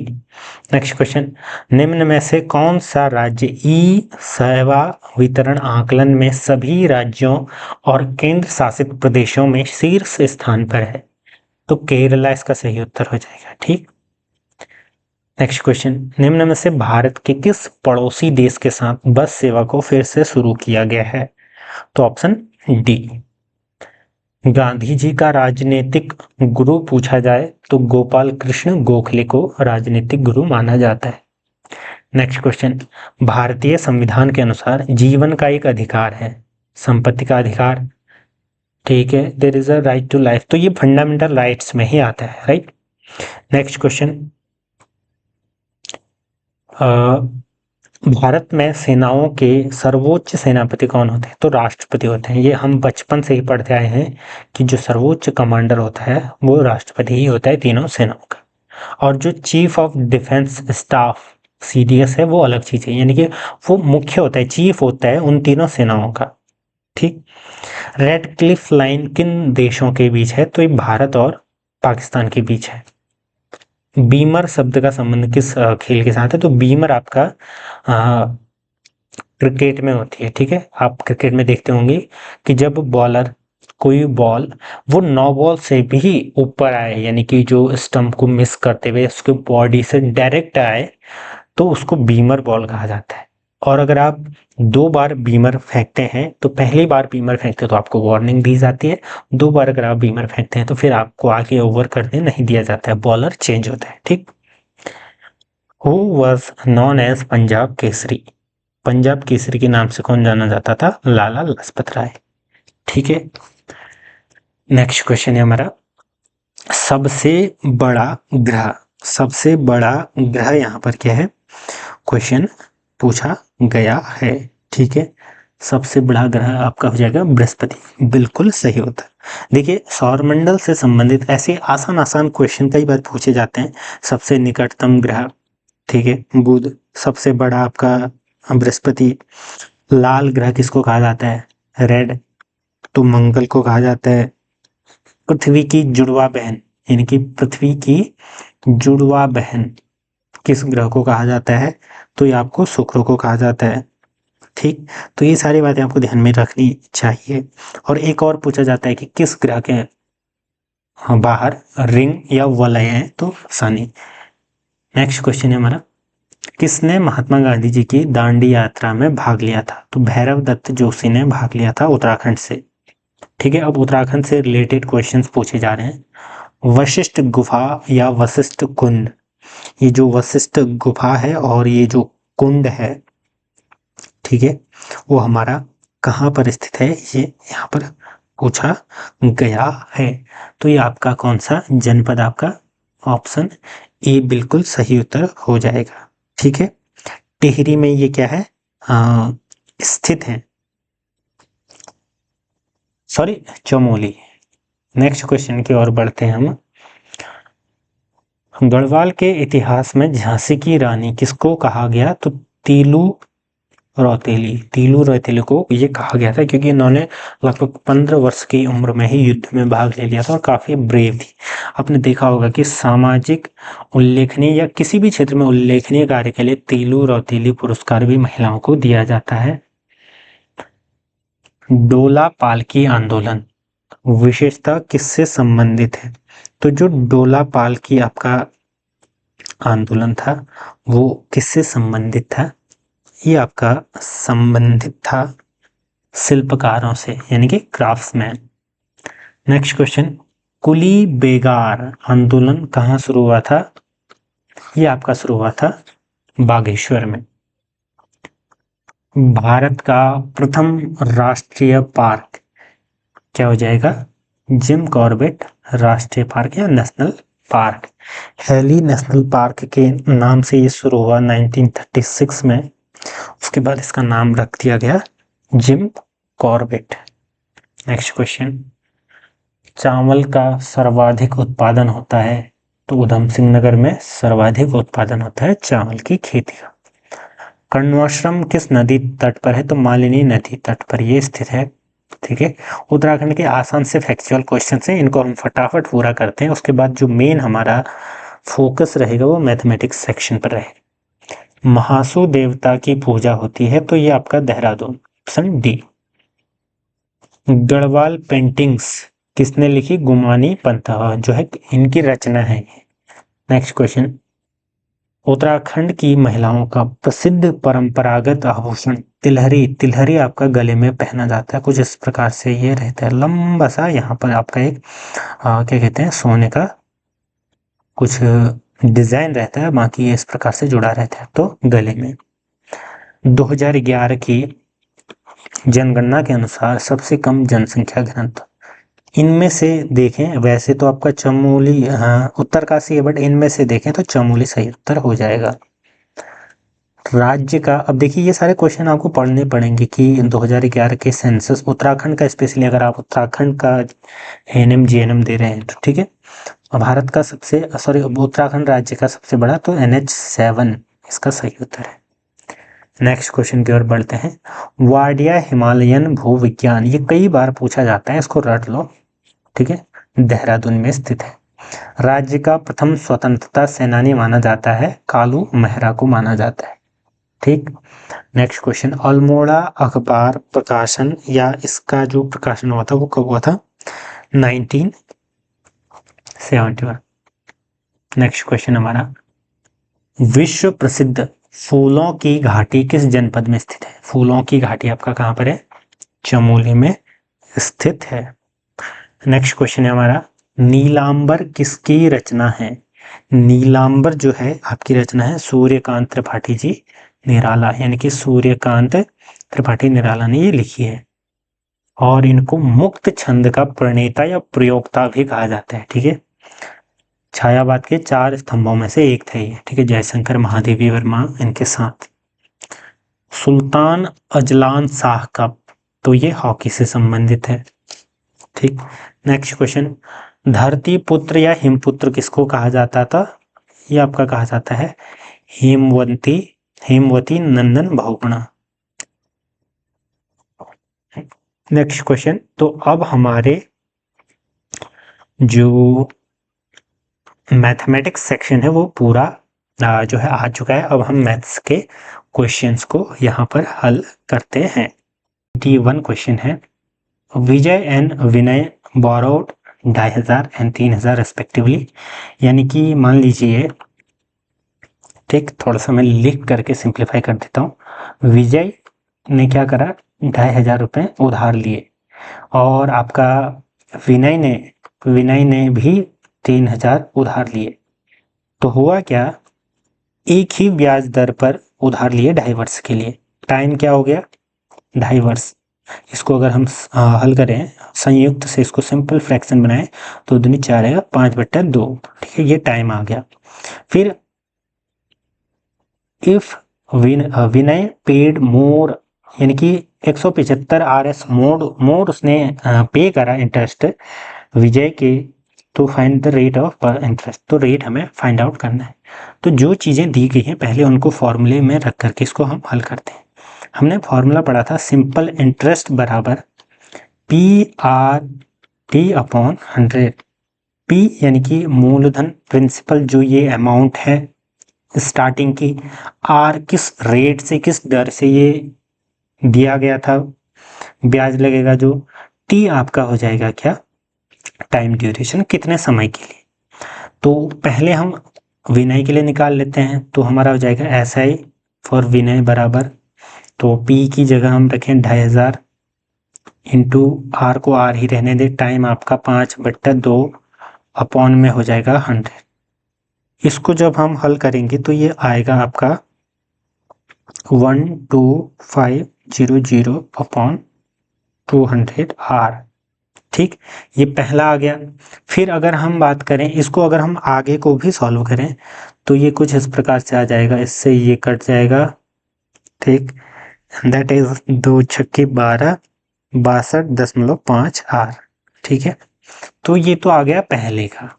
Next question, निम्न में से कौन सा राज्य ई सेवा वितरण आकलन में सभी राज्यों और केंद्र शासित प्रदेशों में शीर्ष स्थान पर है? तो केरला इसका सही उत्तर हो जाएगा। ठीक, नेक्स्ट क्वेश्चन, निम्न में से भारत के किस पड़ोसी देश के साथ बस सेवा को फिर से शुरू किया गया है? तो ऑप्शन डी। गांधी जी का राजनीतिक गुरु पूछा जाए तो गोपाल कृष्ण गोखले को राजनीतिक गुरु माना जाता है। नेक्स्ट क्वेश्चन, भारतीय संविधान के अनुसार जीवन का एक अधिकार है, संपत्ति का अधिकार। ठीक है, there is a right to life, तो ये फंडामेंटल राइट्स में ही आता है, राइट। नेक्स्ट क्वेश्चन, भारत में सेनाओं के सर्वोच्च सेनापति कौन होते हैं? तो राष्ट्रपति होते हैं। ये हम बचपन से ही पढ़ते आए हैं कि जो सर्वोच्च कमांडर होता है वो राष्ट्रपति ही होता है तीनों सेनाओं का। और जो chief of defence staff CDS है वो अलग चीज है, यानी कि वो मुख्य होता है, चीफ होता है उन तीनों सेनाओं का। ठीक, रेड क्लिफ लाइन किन देशों के बीच है? तो ये भारत और पाकिस्तान के बीच है। बीमर शब्द का संबंध किस खेल के साथ है? तो बीमर आपका क्रिकेट में होती है। ठीक है, आप क्रिकेट में देखते होंगे कि जब बॉलर कोई बॉल वो 9 बॉल से भी ऊपर आए, यानी कि जो स्टंप को मिस करते हुए उसके बॉडी से डायरेक्ट आए, तो उसको बीमर बॉल कहा जाता है। और अगर आप 2 बार बीमर फेंकते हैं, तो पहली बार बीमर फेंकते हैं तो आपको वार्निंग दी जाती है, 2 बार अगर आप बीमर फेंकते हैं तो फिर आपको आगे ओवर करने नहीं दिया जाता है, बॉलर चेंज होता है। ठीक, who was known as Punjab Kesari, Punjab Kesari के नाम से कौन जाना जाता था? लाला लाजपत राय। ठीक है, नेक्स्ट क्वेश्चन है हमारा, सबसे बड़ा ग्रह, सबसे बड़ा ग्रह यहाँ पर क्या है? क्वेश्चन पूछा गया है। ठीक है, सबसे बड़ा ग्रह आपका हो जाएगा बृहस्पति, बिल्कुल सही होता है। देखिए, सौरमंडल से संबंधित ऐसे आसान आसान क्वेश्चन कई बार पूछे जाते हैं। सबसे निकटतम ग्रह, ठीक है, बुध। सबसे बड़ा आपका बृहस्पति। लाल ग्रह किसको कहा जाता है? रेड, तो मंगल को कहा जाता है। पृथ्वी की जुड़वा बहन, यानी कि पृथ्वी की जुड़वा बहन किस ग्रह को कहा जाता है? तो ये आपको शुक्र को कहा जाता है। ठीक, तो ये सारी बातें आपको ध्यान में रखनी चाहिए। और एक और पूछा जाता है कि किस ग्रह के बाहर रिंग या वलय है? तो शनि। नेक्स्ट क्वेश्चन है हमारा, किसने महात्मा गांधी जी की दांडी यात्रा में भाग लिया था? तो भैरव दत्त जोशी ने भाग लिया था उत्तराखंड से। ठीक है, अब उत्तराखंड से रिलेटेड क्वेश्चंस पूछे जा रहे हैं। वशिष्ठ गुफा या वशिष्ठ कुंड, ये जो वशिष्ठ गुफा है और ये जो कुंड है, ठीक है, वो हमारा कहाँ पर स्थित है? ये यहाँ पर पूछा गया है। तो ये आपका कौन सा जनपद? आपका ऑप्शन ए बिल्कुल सही उत्तर हो जाएगा। ठीक है, टिहरी में ये क्या है? स्थित है, सॉरी, चमोली। नेक्स्ट क्वेश्चन की ओर बढ़ते हैं हम। गढ़वाल के इतिहास में झांसी की रानी किसको कहा गया? तो तीलू रौतेली, तीलू रौतेली को ये कहा गया था क्योंकि इन्होंने लगभग 15 वर्ष की उम्र में ही युद्ध में भाग ले लिया था और काफी ब्रेव थी। आपने देखा होगा कि सामाजिक उल्लेखनीय या किसी भी क्षेत्र में उल्लेखनीय कार्य के लिए तीलू रौतेली पुरस्कार भी महिलाओं को दिया जाता है। डोला पालकी आंदोलन, विशेषता किससे संबंधित है? तो जो डोला पाल की आपका आंदोलन था वो किससे संबंधित था? ये आपका संबंधित था शिल्पकारों से, यानी कि क्राफ्ट्समैन। नेक्स्ट क्वेश्चन, कुली बेगार आंदोलन कहाँ शुरू हुआ था? ये आपका शुरू हुआ था बागेश्वर में। भारत का प्रथम राष्ट्रीय पार्क क्या हो जाएगा? जिम कॉर्बेट राष्ट्रीय पार्क या national park. Heli national park के नाम से ये शुरू हुआ 1936 में। उसके बाद इसका नाम रख दिया गया जिम कॉर्बेट। नेक्स्ट क्वेश्चन, चावल का सर्वाधिक उत्पादन होता है? तो उधम सिंह नगर में सर्वाधिक उत्पादन होता है चावल की खेती का। कर्णवाश्रम किस नदी तट पर है? तो मालिनी नदी तट पर ये स्थित है। ठीक है, उत्तराखंड के आसान से फैक्चुअल क्वेश्चन है, इनको हम फटाफट पूरा करते हैं। उसके बाद जो मेन हमारा फोकस रहेगा वो मैथमेटिक्स सेक्शन पर रहेगा। महासू देवता की पूजा होती है? तो ये आपका Dehradun, option D. Garhwal paintings किसने लिखी? गुमानी पंत जो है इनकी रचना है। नेक्स्ट क्वेश्चन, उत्तराखंड की महिलाओं का प्रसिद्ध परंपरागत आभूषण तिलहरी। तिलहरी आपका गले में पहना जाता है, कुछ इस प्रकार से ये रहता है लंबा सा। यहाँ पर आपका एक क्या कहते हैं, सोने का कुछ डिजाइन रहता है, बाकी ये इस प्रकार से जुड़ा रहता है तो गले में। 2011 की जनगणना के अनुसार सबसे कम जनसंख्या घनत्व इनमें से देखें, वैसे तो आपका चमोली उत्तरकाशी है, बट इनमें से देखें तो चमोली सही उत्तर हो जाएगा। राज्य का, अब देखिए ये सारे क्वेश्चन आपको पढ़ने पड़ेंगे कि 2011 के सेंसस उत्तराखंड का, स्पेशली अगर आप उत्तराखंड का एएनएम जीएनएम दे रहे हैं तो ठीक है। भारत का सबसे उत्तराखंड राज्य का सबसे बड़ा तो NH7 इसका सही उत्तर है। नेक्स्ट क्वेश्चन की ओर बढ़ते हैं। वाडिया हिमालयन भूविज्ञान, ये कई बार पूछा जाता है, इसको रट लो। ठीक है, देहरादून में स्थित है। राज्य का प्रथम स्वतंत्रता सेनानी माना जाता है? कालू मेहरा को माना जाता है। ठीक, नेक्स्ट क्वेश्चन, अल्मोड़ा अखबार प्रकाशन या इसका जो प्रकाशन हुआ था वो कब हुआ था? 1971। नेक्स्ट क्वेश्चन हमारा, विश्व प्रसिद्ध फूलों की घाटी किस जनपद में स्थित है? फूलों की घाटी आपका कहां पर है? चमोली में स्थित है। नेक्स्ट क्वेश्चन है हमारा, नीलांबर किसकी रचना है? नीलांबर जो है आपकी रचना है सूर्यकांत त्रिपाठी जी निराला, यानी कि सूर्यकांत त्रिपाठी निराला ने ये लिखी है। और इनको मुक्त छंद का प्रणेता या प्रयोक्ता भी कहा जाता है। ठीक है, छायावाद के 4 स्तंभों में से एक थे ये। ठीक है, जयशंकर महादेवी वर्मा इनके साथ। सुल्तान अजलान शाह कप, तो ये हॉकी से संबंधित है। ठीक, नेक्स्ट क्वेश्चन, धरती पुत्र या हिमपुत्र किसको कहा जाता था? ये आपका कहा जाता है हेमवती नंदन बहुगुणा। नेक्स्ट क्वेश्चन, तो अब हमारे जो मैथमेटिक्स सेक्शन है वो पूरा जो है आ चुका है। अब हम मैथ्स के क्वेश्चंस को यहाँ पर हल करते हैं। 21 क्वेश्चन है, Vijay and Vinay borrowed 2500 and 3000 respectively, यानी कि मान लीजिए, ठीक, थोड़ा सा मैं लिख करके सिंप्लीफाई कर देता हूँ। विजय ने क्या करा? 2500 रुपये उधार लिए, और आपका विनय ने भी 3000 उधार लिए। तो हुआ क्या, एक ही ब्याज दर पर उधार लिए 2.5 वर्ष के लिए। टाइम क्या हो गया? 2.5 वर्ष। इसको अगर हम हल करें संयुक्त से, इसको सिंपल फ्रैक्शन बनाएं तो दूनी 4 आएगा, 5/2। ठीक है, ये टाइम आ गया। फिर इफ विनय पेड मोर, यानी कि 175 RS मोर उसने पे करा इंटरेस्ट विजय के, तो find the rate of interest, तो रेट हमें फाइंड आउट करना है। तो जो चीज़ें दी गई हैं पहले उनको फॉर्मूले में रख करके इसको हम हल करते हैं। हमने फॉर्मूला पढ़ा था, सिंपल इंटरेस्ट बराबर PRT/100। P यानी कि मूलधन, प्रिंसिपल जो ये अमाउंट है स्टार्टिंग की, R किस रेट से, किस दर से ये दिया गया था, ब्याज लगेगा जो, T आपका हो जाएगा क्या? टाइम ड्यूरेशन कितने समय के लिए। तो पहले हम विनय के लिए निकाल लेते हैं, तो हमारा हो जाएगा एस आई फॉर विनय बराबर, तो पी की जगह हम रखें 2500 इंटू आर को आर ही रहने दे, टाइम आपका 5/2 अपॉन में हो जाएगा 100। इसको जब हम हल करेंगे तो ये आएगा आपका 12500 अपॉन 200 आर। ठीक, ये पहला आ गया। फिर अगर हम बात करें इसको, अगर हम आगे को भी सॉल्व करें तो ये कुछ इस प्रकार से आ जाएगा, इससे ये कट जाएगा। ठीक, दैट इज 2 छक्के 12, 62.5 आर। ठीक है, तो ये तो आ गया पहले का।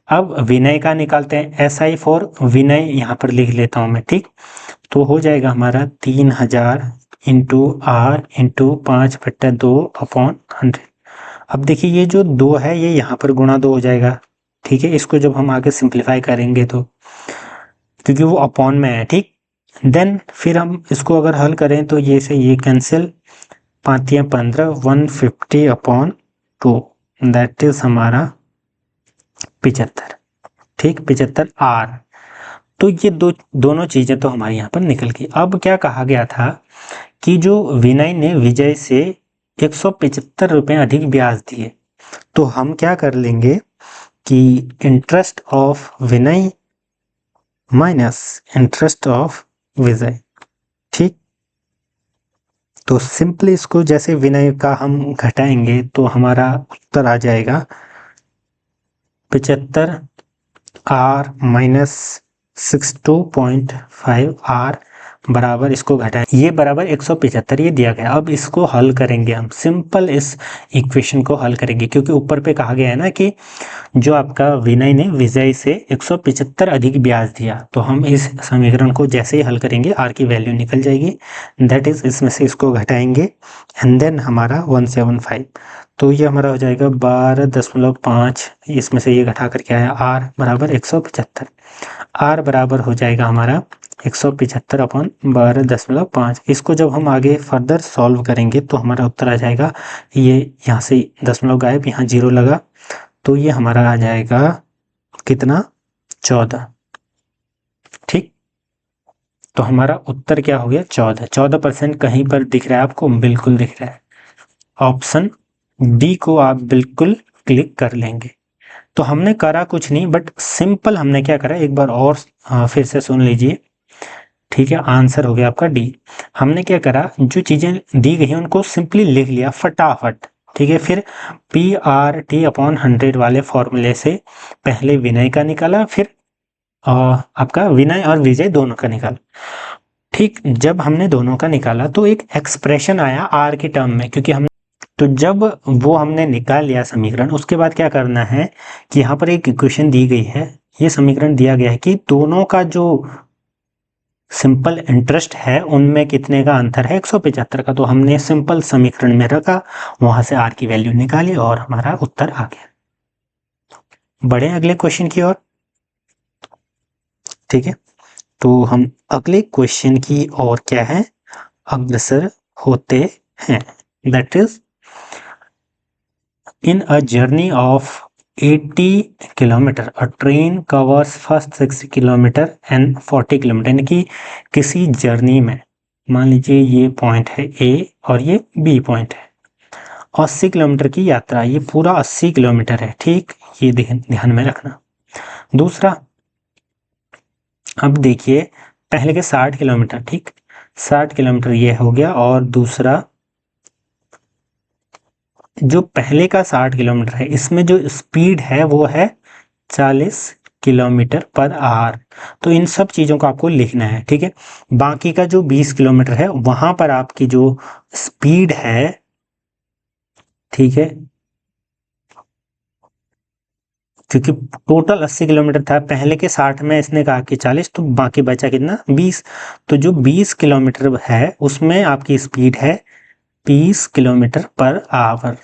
अब विनय का निकालते हैं, एस आई फॉर विनय यहाँ पर लिख लेता हूँ मैं। ठीक, तो हो जाएगा हमारा 3000 इंटू आर इंटू 5/2 अपॉन 100। अब देखिए ये जो 2 है ये यहाँ पर गुणा 2 हो जाएगा। ठीक है, इसको जब हम आगे सिंप्लीफाई करेंगे तो, क्योंकि वो अपॉन में है। ठीक, देन फिर हम इसको अगर हल करें तो ये से ये कैंसिल, 5 या 15, 150 अपॉन 2, दैट इज हमारा 75। ठीक, 75 आर। तो ये दोनों चीजें तो हमारे यहाँ पर निकल गई। अब क्या कहा गया था कि जो विनय ने विजय से 175 रुपये अधिक ब्याज दिए, तो हम क्या कर लेंगे कि interest of Vinay minus interest of Vijay. ठीक, तो सिंपली इसको जैसे विनय का हम घटाएंगे तो हमारा उत्तर आ जाएगा 75 आर माइनस 62.5 आर बराबर, इसको घटाएं, ये बराबर 175 ये दिया गया। अब इसको हल करेंगे हम, सिंपल इस इक्वेशन को हल करेंगे, क्योंकि ऊपर पे कहा गया है ना कि जो आपका विनय ने विजय से 175 अधिक ब्याज दिया, तो हम इस समीकरण को जैसे ही हल करेंगे आर की वैल्यू निकल जाएगी, दैट इज इसमें से इसको घटाएंगे एंड देन हमारा 175, तो ये हमारा हो जाएगा 12.5, इसमें से ये घटा करके आया आर बराबर 175। आर बराबर हो जाएगा हमारा 175 अपॉन 12.5। इसको जब हम आगे फर्दर सॉल्व करेंगे तो हमारा उत्तर आ जाएगा, ये यहाँ से दशमलव गायब, यहाँ 0 लगा, तो ये हमारा आ जाएगा कितना, 14। ठीक, तो हमारा उत्तर क्या हो गया, 14। 14% कहीं पर दिख रहा है आपको, बिल्कुल दिख रहा है, ऑप्शन डी को आप बिल्कुल क्लिक कर लेंगे। तो हमने करा कुछ नहीं, बट सिंपल हमने क्या करा, एक बार और फिर से सुन लीजिए। ठीक है, आंसर हो गया आपका डी। हमने क्या करा, जो चीजें दी गई हैं उनको सिंपली लिख लिया फटाफट। ठीक है, फिर पी आर टी अपॉन 100 वाले फॉर्मूले से पहले विनय का निकाला, फिर आपका विनय और विजय दोनों का निकाला। ठीक, जब हमने दोनों का निकाला तो एक एक्सप्रेशन आया आर के टर्म में, क्योंकि हम, तो जब वो हमने निकाल लिया समीकरण, उसके बाद क्या करना है कि यहाँ पर एक इक्वेशन दी गई है, ये समीकरण दिया गया है कि दोनों का जो सिंपल इंटरेस्ट है उनमें कितने का अंतर है, 175 का। तो हमने सिंपल समीकरण में रखा, वहां से आर की वैल्यू निकाली और हमारा उत्तर आ गया। बढ़े अगले क्वेश्चन की ओर। ठीक है, तो हम अगले क्वेश्चन की ओर क्या है, अग्रसर होते हैं। That is in a journey of 80 kilometre a train covers first 60 kilometre and 40 kilometre, यानी कि किसी जर्नी में, मान लीजिए ये पॉइंट है ए और ये बी पॉइंट है, 80 किलोमीटर की यात्रा, ये पूरा 80 किलोमीटर है। ठीक, ये ध्यान में रखना। दूसरा, अब देखिए पहले के 60 किलोमीटर, ठीक, 60 किलोमीटर ये हो गया, और दूसरा जो पहले का 60 किलोमीटर है, इसमें जो स्पीड है वो है 40 किलोमीटर पर आवर। तो इन सब चीज़ों को आपको लिखना है। ठीक है, बाकी का जो 20 किलोमीटर है वहां पर आपकी जो स्पीड है, ठीक है, क्योंकि टोटल 80 किलोमीटर था, पहले के 60 में इसने कहा कि 40, तो बाकी बचा कितना, 20। तो जो 20 किलोमीटर है उसमें आपकी स्पीड है 20 किलोमीटर पर आवर।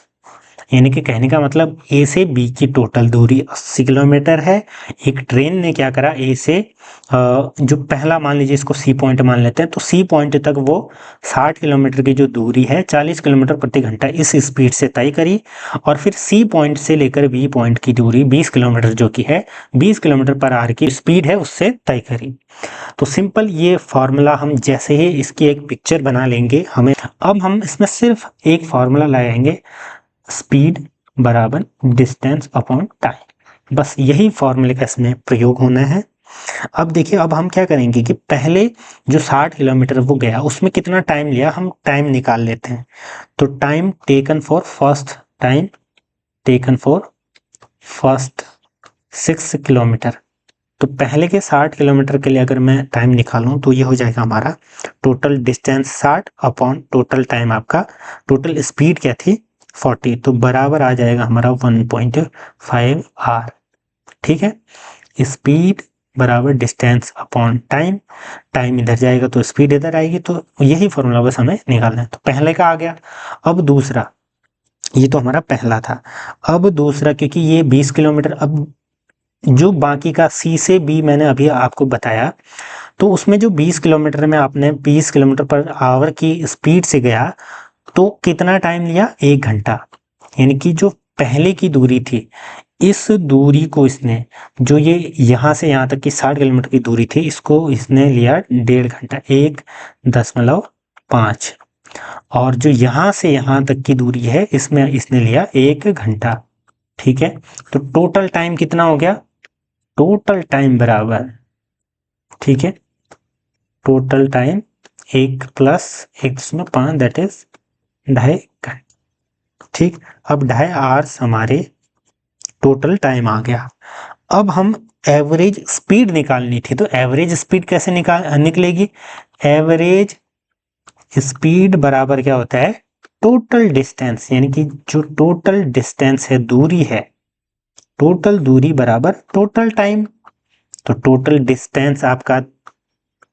यानी कि कहने का मतलब ए से बी की टोटल दूरी 80 किलोमीटर है। एक ट्रेन ने क्या करा, ए से जो पहला मान लीजिए इसको सी पॉइंट मान लेते हैं, तो सी पॉइंट तक वो 60 किलोमीटर की जो दूरी है 40 किलोमीटर प्रति घंटा इस स्पीड से तय करी, और फिर सी पॉइंट से लेकर बी पॉइंट की दूरी 20 किलोमीटर जो कि है 20 किलोमीटर पर आवर की स्पीड है उससे तय करी। तो सिंपल ये फॉर्मूला हम जैसे ही इसकी एक पिक्चर बना लेंगे, हमें अब हम इसमें सिर्फ एक फॉर्मूला लगाएंगे, स्पीड बराबर डिस्टेंस अपॉन टाइम, बस यही फॉर्मूले का इसमें प्रयोग होना है। अब देखिए, अब हम क्या करेंगे कि पहले जो 60 किलोमीटर वो गया उसमें कितना टाइम लिया, हम टाइम निकाल लेते हैं। तो time taken for first 6 kilometre, तो पहले के 60 किलोमीटर के लिए अगर मैं टाइम निकालूं तो ये हो जाएगा हमारा total distance 60 upon total time, आपका टोटल स्पीड क्या थी 40, तो बराबर आ जाएगा हमारा 1.5 आर। ठीक है, स्पीड बराबर डिस्टेंस अपॉन टाइम, टाइम इधर जाएगा तो स्पीड इधर आएगी, तो यही फॉर्मूला बस हमें निकालना है। तो पहले का आ गया। अब दूसरा, ये तो हमारा पहला था। अब दूसरा, क्योंकि ये 20 किलोमीटर, अब जो बाकी का सी से बी मैंने अभी आपको बताया, तो उसमें जो 20 किलोमीटर में आपने 20 किलोमीटर पर आवर की स्पीड से गया तो कितना टाइम लिया, 1 घंटा। यानी कि जो पहले की दूरी थी, इस दूरी को इसने, जो ये यहाँ से यहाँ तक की 60 किलोमीटर की दूरी थी, इसको इसने लिया 1.5 घंटा, 1.5, और जो यहाँ से यहाँ तक की दूरी है इसमें इसने लिया 1 घंटा। ठीक है, तो टोटल टाइम कितना हो गया, टोटल टाइम बराबर, ठीक है, टोटल टाइम 1 + 1.5 दैट इज 2.5 घंटे। ठीक, अब 2.5 आवर्स हमारे टोटल टाइम आ गया। अब हम एवरेज स्पीड निकालनी थी, तो एवरेज स्पीड कैसे निकलेगी, एवरेज स्पीड बराबर क्या होता है, टोटल डिस्टेंस, यानी कि जो टोटल डिस्टेंस है, दूरी है, टोटल दूरी बराबर टोटल टाइम। तो टोटल डिस्टेंस आपका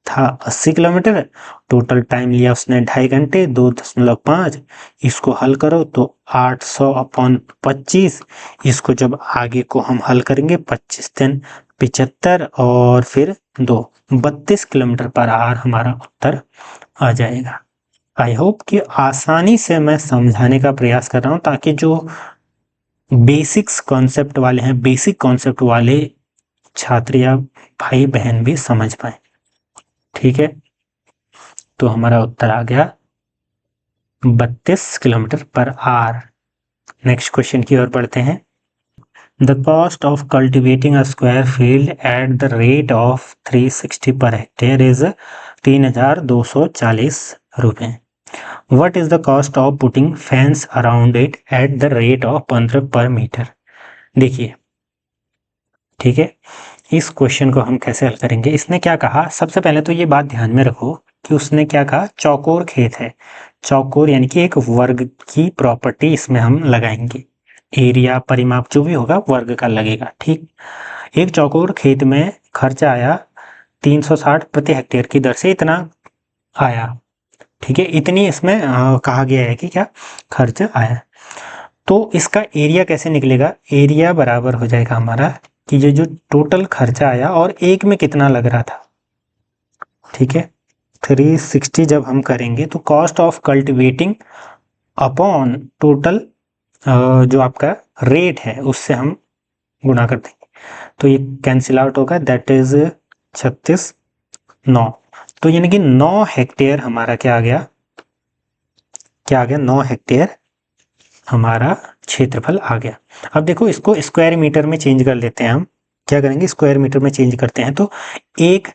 था 80 किलोमीटर, टोटल टाइम लिया उसने 2.5 घंटे, 2.5, इसको हल करो तो 800 अपॉन 25, इसको जब आगे को हम हल करेंगे 25 दिन 75 और फिर 32 किलोमीटर पर आवर हमारा उत्तर आ जाएगा। आई होप कि आसानी से मैं समझाने का प्रयास कर रहा हूँ, ताकि जो बेसिक्स कॉन्सेप्ट वाले हैं, बेसिक कॉन्सेप्ट वाले छात्र या भाई बहन भी समझ पाए। ठीक है, तो हमारा उत्तर आ गया 32 kilometre per hour. Next question की ओर बढ़ते हैं। The cost of cultivating a square field at the rate of 360 per hectare is 3240 रुपए। What is the cost of putting fence around it at the rate of 15 पर metre. देखिए, ठीक है, इस क्वेश्चन को हम कैसे हल करेंगे। इसने क्या कहा, सबसे पहले तो ये बात ध्यान में रखो कि उसने क्या कहा, चौकोर खेत है। चौकोर यानी कि एक वर्ग की प्रॉपर्टी इसमें हम लगाएंगे, एरिया परिमाप जो भी होगा वर्ग का लगेगा। ठीक, एक चौकोर खेत में खर्चा आया 360 प्रति हेक्टेयर की दर से इतना आया। ठीक है, इतनी इसमें कहा गया है कि क्या खर्च आया। तो इसका एरिया कैसे निकलेगा, एरिया बराबर हो जाएगा हमारा कि ये जो टोटल खर्चा आया और एक में कितना लग रहा था। ठीक है, 360 जब हम करेंगे तो cost of cultivating upon total जो आपका रेट है उससे हम गुणा कर देंगे, तो ये कैंसिल आउट होगा, दैट इज 36 9। तो यानी कि 9 हेक्टेयर हमारा क्या आ गया, 9 हेक्टेयर हमारा क्षेत्रफल आ गया। अब देखो, इसको स्क्वायर मीटर में चेंज कर लेते हैं हम। क्या करेंगे, स्क्वायर मीटर में चेंज करते हैं, तो 1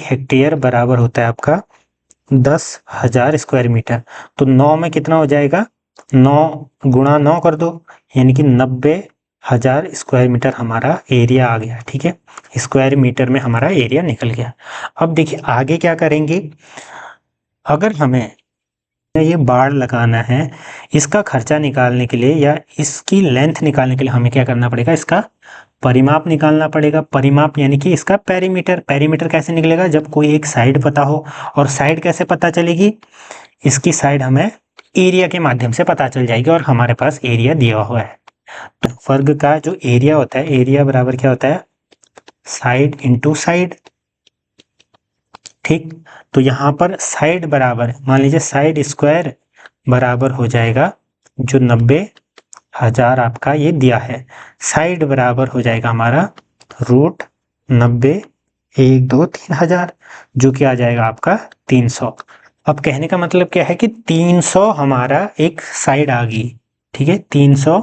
हेक्टेयर बराबर होता है आपका 10,000 स्क्वायर मीटर। तो 9 में कितना हो जाएगा, 9 गुणा 9 कर दो, यानी कि 90,000 स्क्वायर मीटर हमारा एरिया आ गया। ठीक है, स्क्वायर मीटर में हमारा एरिया निकल गया। अब देखिए आगे क्या करेंगे, अगर हमें ये बाड़ लगाना है, इसका खर्चा निकालने के लिए या इसकी लेंथ निकालने के लिए हमें क्या करना पड़ेगा, इसका परिमाप निकालना पड़ेगा। परिमाप यानी कि इसका पेरीमीटर। पेरीमीटर कैसे निकलेगा, जब कोई एक साइड पता हो। और साइड कैसे पता चलेगी, इसकी साइड हमें एरिया के माध्यम से पता चल जाएगी और हमारे पास एरिया दिया हुआ है। तो वर्ग का जो एरिया होता है, एरिया बराबर क्या होता है, साइड इंटू साइड। ठीक, तो यहाँ पर साइड बराबर, मान लीजिए साइड स्क्वायर बराबर हो जाएगा जो 90,000 आपका ये दिया है, साइड बराबर हो जाएगा हमारा रूट 90 1 2 3,000 जो कि आ जाएगा आपका 300। अब कहने का मतलब क्या है कि 300 हमारा एक साइड आ गई। ठीक है, 300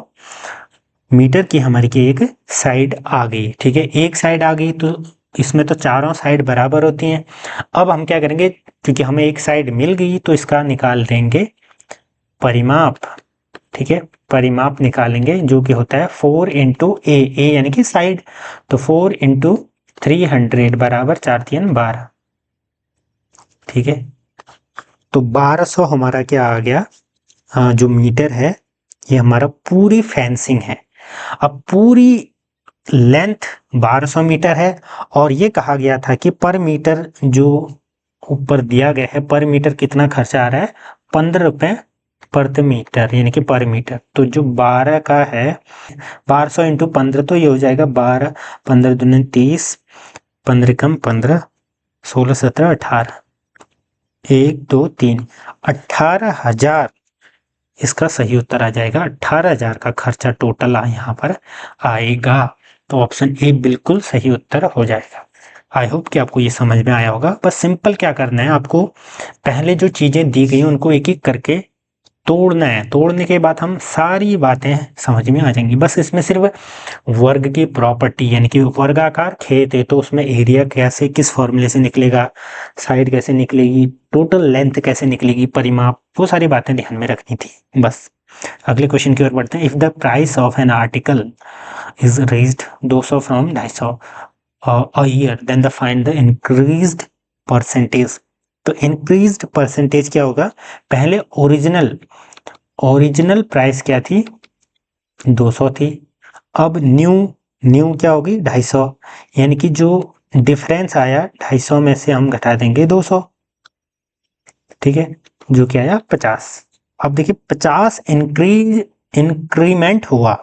मीटर की हमारी की एक साइड आ गई। ठीक है, एक साइड आ गई तो इसमें तो चारों साइड बराबर होती हैं। अब हम क्या करेंगे, क्योंकि हमें एक साइड मिल गई तो इसका निकाल देंगे परिमाप। ठीक है, परिमाप निकालेंगे जो कि होता है 4 इंटू ए यानी कि साइड। तो 4 इंटू 300 बराबर 4 3 12। ठीक है, तो 1200 हमारा क्या आ गया, जो मीटर है ये हमारा पूरी फेंसिंग है। अब पूरी लेंथ 1200 मीटर है और ये कहा गया था कि पर मीटर जो ऊपर दिया गया है, पर मीटर कितना खर्चा आ रहा है, 15 रुपए प्रति मीटर यानी कि पर मीटर। तो जो 12 का है 1200 इंटू 15 तो ये हो जाएगा 12 15 दूनी 30 15 कम 15 16 17 18 1 2 3 18,000 इसका सही उत्तर आ जाएगा। 18,000 का खर्चा टोटल यहाँ पर आएगा। तो ऑप्शन ए बिल्कुल सही उत्तर हो जाएगा। आई होप कि आपको ये समझ में आया होगा। बस सिंपल क्या करना है, आपको पहले जो चीजें दी गई उनको एक एक करके तोड़ना है। तोड़ने के बाद हम सारी बातें समझ में आ जाएंगी। बस इसमें सिर्फ वर्ग की प्रॉपर्टी यानी कि वर्गाकार खेत है तो उसमें एरिया कैसे किस फॉर्मूले से निकलेगा, साइड कैसे निकलेगी, टोटल लेंथ कैसे निकलेगी, परिमाप, वो सारी बातें ध्यान में रखनी थी बस। अगले क्वेश्चन की ओर बढ़ते हैं। If the price of an article is raised 200 from 250 a year then the find the increased percentage. तो इंक्रीज्ड परसेंटेज क्या होगा, पहले ओरिजिनल प्राइस क्या थी 200 थी, अब न्यू क्या होगी 250, यानी कि जो डिफरेंस आया 250 में से हम घटा देंगे 200। ठीक है, जो क्या आया 50। अब देखिए 50 इंक्रीमेंट हुआ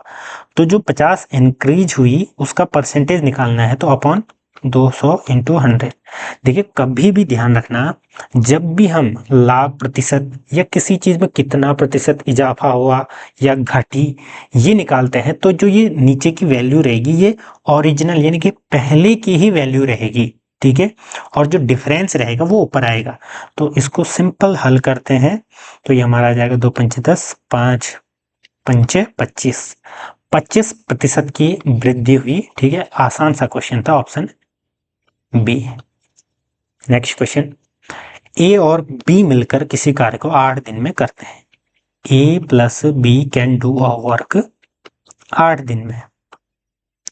तो जो 50 इंक्रीज हुई उसका परसेंटेज निकालना है तो अपॉन 200 इंटू 100। देखिए कभी भी ध्यान रखना, जब भी हम लाभ प्रतिशत या किसी चीज में कितना प्रतिशत इजाफा हुआ या घटी ये निकालते हैं तो जो ये नीचे की वैल्यू रहेगी ये ओरिजिनल यानी कि पहले की ही वैल्यू रहेगी। ठीक है, और जो डिफरेंस रहेगा वो ऊपर आएगा। तो इसको सिंपल हल करते हैं तो ये हमारा आ जाएगा 2 पंचे 10 5 पंचे 25, 25% की वृद्धि हुई। ठीक है, आसान सा क्वेश्चन था, ऑप्शन बी। नेक्स्ट क्वेश्चन, ए और बी मिलकर किसी कार्य को 8 दिन में करते हैं। A plus B can do a work 8 दिन में।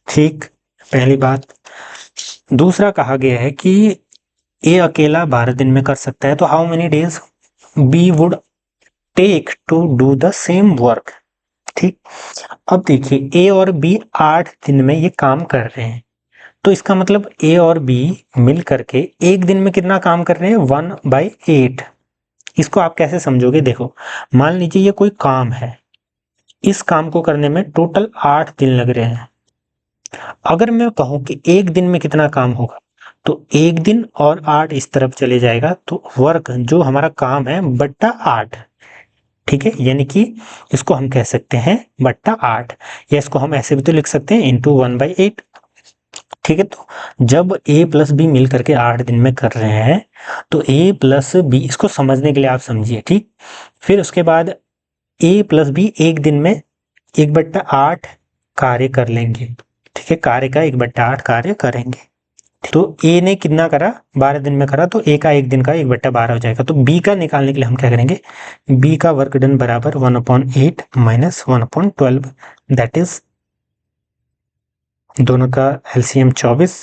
ठीक, पहली बात। दूसरा कहा गया है कि ए अकेला 12 दिन में कर सकता है तो how many days B would take to do the same work. ठीक, अब देखिए ए और बी 8 दिन में ये काम कर रहे हैं तो इसका मतलब ए और बी मिल करके एक दिन में कितना काम कर रहे हैं 1/8। इसको आप कैसे समझोगे, देखो मान लीजिए ये कोई काम है, इस काम को करने में टोटल 8 दिन लग रहे हैं। अगर मैं कहूं कि एक दिन में कितना काम होगा तो एक दिन और 8 इस तरफ चले जाएगा तो वर्क जो हमारा काम है बट्टा 8। ठीक है, यानी कि इसको हम कह सकते हैं बट्टा 8 या इसको हम ऐसे भी तो लिख सकते हैं इंटू 1/8। ठीक है, तो जब ए प्लस बी मिल करके 8 दिन में कर रहे हैं तो ए प्लस बी, इसको समझने के लिए आप समझिए। ठीक, फिर उसके बाद ए प्लस बी एक दिन में 1/8 कार्य कर लेंगे। ठीक है, कार्य का 1/8 कार्य करेंगे। तो ए ने कितना करा 12 दिन में करा तो ए का एक दिन का 1/12 हो जाएगा। तो बी का निकालने के लिए हम क्या करेंगे, बी का वर्क डन बराबर 1/8 माइनस 1/12 दैट इज दोनों का LCM 24,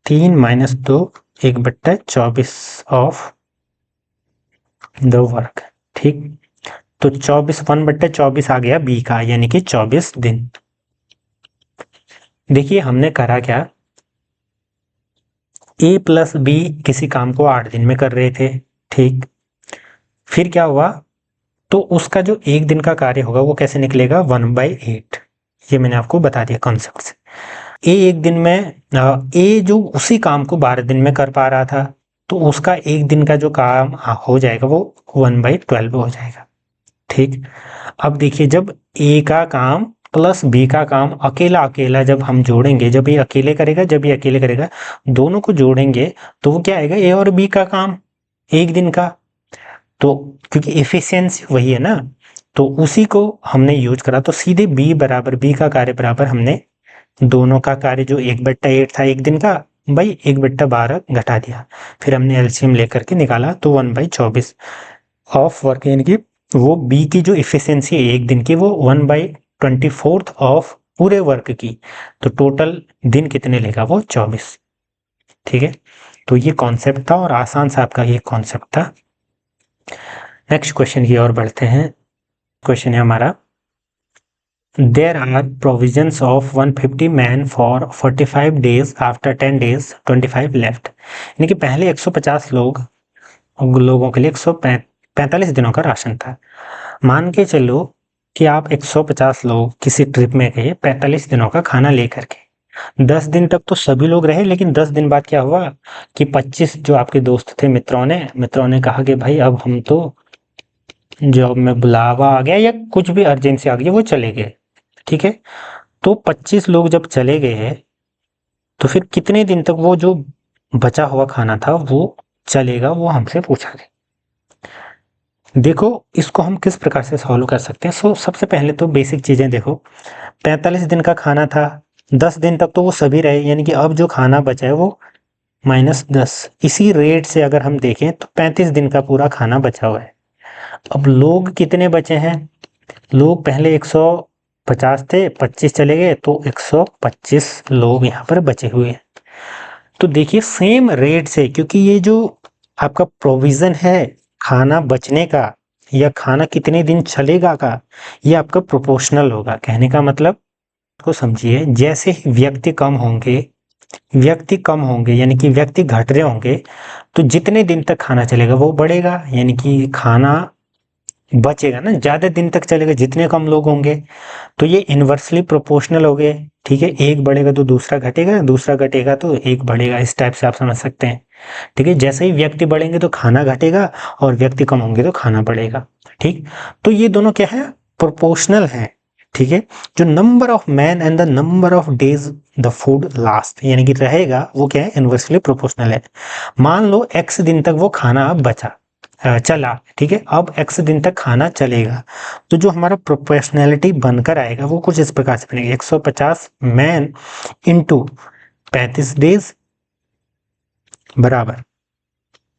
3 minus 2 1/24 of the work. ठीक, तो 24 1/24 आ गया बी का यानी कि 24 दिन। देखिए हमने करा क्या, ए प्लस बी किसी काम को 8 दिन में कर रहे थे। ठीक, फिर क्या हुआ तो उसका जो एक दिन का कार्य होगा वो कैसे निकलेगा, 1/8। ये मैंने आपको बता दिया कॉन्सेप्ट से। ए एक दिन में ए जो उसी काम को 12 दिन में कर पा रहा था, तो उसका एक दिन का जो काम हो जाएगा वो 1/12 हो जाएगा। ठीक, अब देखिए जब ए का काम प्लस बी का काम अकेला अकेला जब हम जोड़ेंगे, जब ये अकेले करेगा जब ये अकेले करेगा, दोनों को जोड़ेंगे तो वो क्या आएगा, ए और बी का काम एक दिन का। तो क्योंकि एफिशिएंसी वही है ना, तो उसी को हमने यूज करा, तो सीधे बी बराबर, बी का कार्य बराबर हमने दोनों का कार्य जो 1/8 था एक दिन का, भाई 1/12 घटा दिया, फिर हमने एलसीएम लेकर के निकाला तो 1/24 ऑफ वर्क, यानी कि वो बी की जो इफिशियंसी है एक दिन की वो 1/24 ऑफ पूरे वर्क की, तो टोटल दिन कितने लेगा वो 24। ठीक है, तो ये कॉन्सेप्ट था और आसान सा आपका ये कॉन्सेप्ट था। नेक्स्ट क्वेश्चन की ओर बढ़ते हैं। क्वेश्चन है हमारा, there are provisions of 150 man for 45 days, after 10 days 25 left. यानी कि पहले 150 लोगों के लिए 145 दिनों का राशन था। मान के चलो कि आप 150 लोग किसी ट्रिप में गए 45 दिनों का खाना लेकर के, 10 दिन तक तो सभी लोग रहे, लेकिन 10 दिन बाद क्या हुआ कि 25 जो आपके दोस्त थे, मित्रों ने कहा कि भाई अब हम तो जॉब में बुलावा आ गया या कुछ भी अर्जेंसी आ गई, वो चले गए। ठीक है, तो 25 लोग जब चले गए तो फिर कितने दिन तक वो जो बचा हुआ खाना था वो चलेगा, वो हमसे पूछा गया। देखो इसको हम किस प्रकार से सॉल्व कर सकते हैं। सबसे पहले तो बेसिक चीजें देखो, 45 दिन का खाना था, 10 दिन तक तो वो सभी रहे, यानी कि अब जो खाना बचा है वो -10। इसी रेट से अगर हम देखें तो 35 दिन का पूरा खाना बचा हुआ है। अब लोग कितने बचे हैं, लोग पहले 150 थे, 25 चले गए, तो 125 लोग यहाँ पर बचे हुए हैं। तो देखिए सेम रेट से, क्योंकि ये जो आपका प्रोविजन है खाना बचने का या खाना कितने दिन चलेगा का, ये आपका प्रोपोर्शनल होगा। कहने का मतलब को समझिए, जैसे ही व्यक्ति कम होंगे यानी कि व्यक्ति घट रहे होंगे, तो जितने दिन तक खाना चलेगा वो बढ़ेगा, यानी कि खाना बचेगा ना, ज्यादा दिन तक चलेगा जितने कम लोग होंगे। तो ये इनवर्सली प्रोपोर्शनल हो गए। ठीक है, एक बढ़ेगा तो दूसरा घटेगा, दूसरा घटेगा तो एक बढ़ेगा, इस टाइप से आप समझ सकते हैं। ठीक है, जैसे ही व्यक्ति बढ़ेंगे तो खाना घटेगा और व्यक्ति कम होंगे तो खाना बढ़ेगा। ठीक, तो ये दोनों क्या है, प्रोपोर्शनल है। ठीक है, जो number of man and the number of days the food last, यानी कि रहेगा, वो क्या है, इनवर्सली प्रोपोर्शनल है। मान लो x दिन तक वो खाना बचा चला, ठीक है, अब x दिन तक खाना चलेगा, तो जो हमारा प्रोपोर्शनैलिटी बनकर आएगा वो कुछ इस प्रकार से बनेगा, 150 मैन इंटू 35 डेज बराबर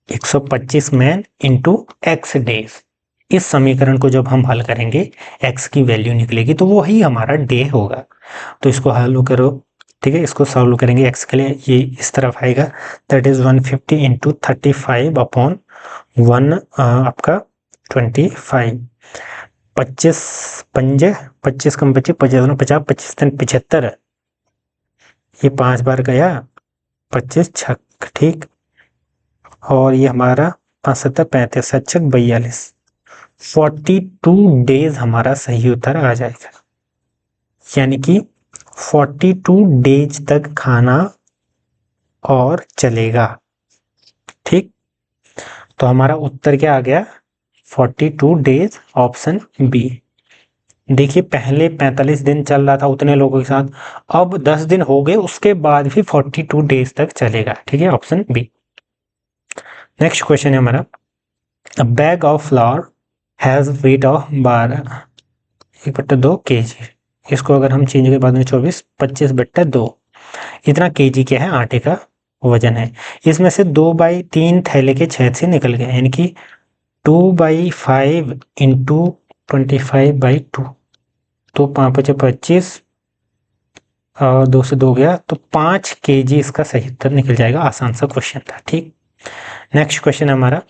125 मैन इंटू x डेज। इस समीकरण को जब हम हल करेंगे x की वैल्यू निकलेगी, तो वो ही हमारा डे होगा। तो इसको हल करो, ठीक है, इसको सॉल्व करेंगे x के लिए, ये इस तरफ आएगा, दैट इज 150 इंटू 35 अपॉन 1 आपका 25, 25 पंजे 25 कम 25 50 50 25 75, ये 5 बार गया, 25 छक, ठीक, और ये हमारा 5 7 35 7 42, 42 डेज हमारा सही उत्तर आ जाएगा। यानी कि 42 डेज तक खाना और चलेगा। ठीक, तो हमारा उत्तर क्या आ गया, 42 डेज, ऑप्शन बी। देखिए पहले 45 दिन चल रहा था उतने लोगों के साथ, अब 10 दिन हो गए, उसके बाद भी 42 डेज तक चलेगा। ठीक है, ऑप्शन बी। नेक्स्ट क्वेश्चन है हमारा, अ bag of flower has weight of 12 kg। इसको अगर हम चेंज के बाद में 24 25/2, इतना kg क्या है, आटे का वजन है। इसमें से 2/3 थैले के छेद से निकल गए, यानी कि 2/5 इंटू 25/2, तो 5×5 = 25 और 2 से 2 गया, तो 5 kg इसका सही उत्तर निकल जाएगा। आसान सा क्वेश्चन था। ठीक, नेक्स्ट क्वेश्चन हमारा,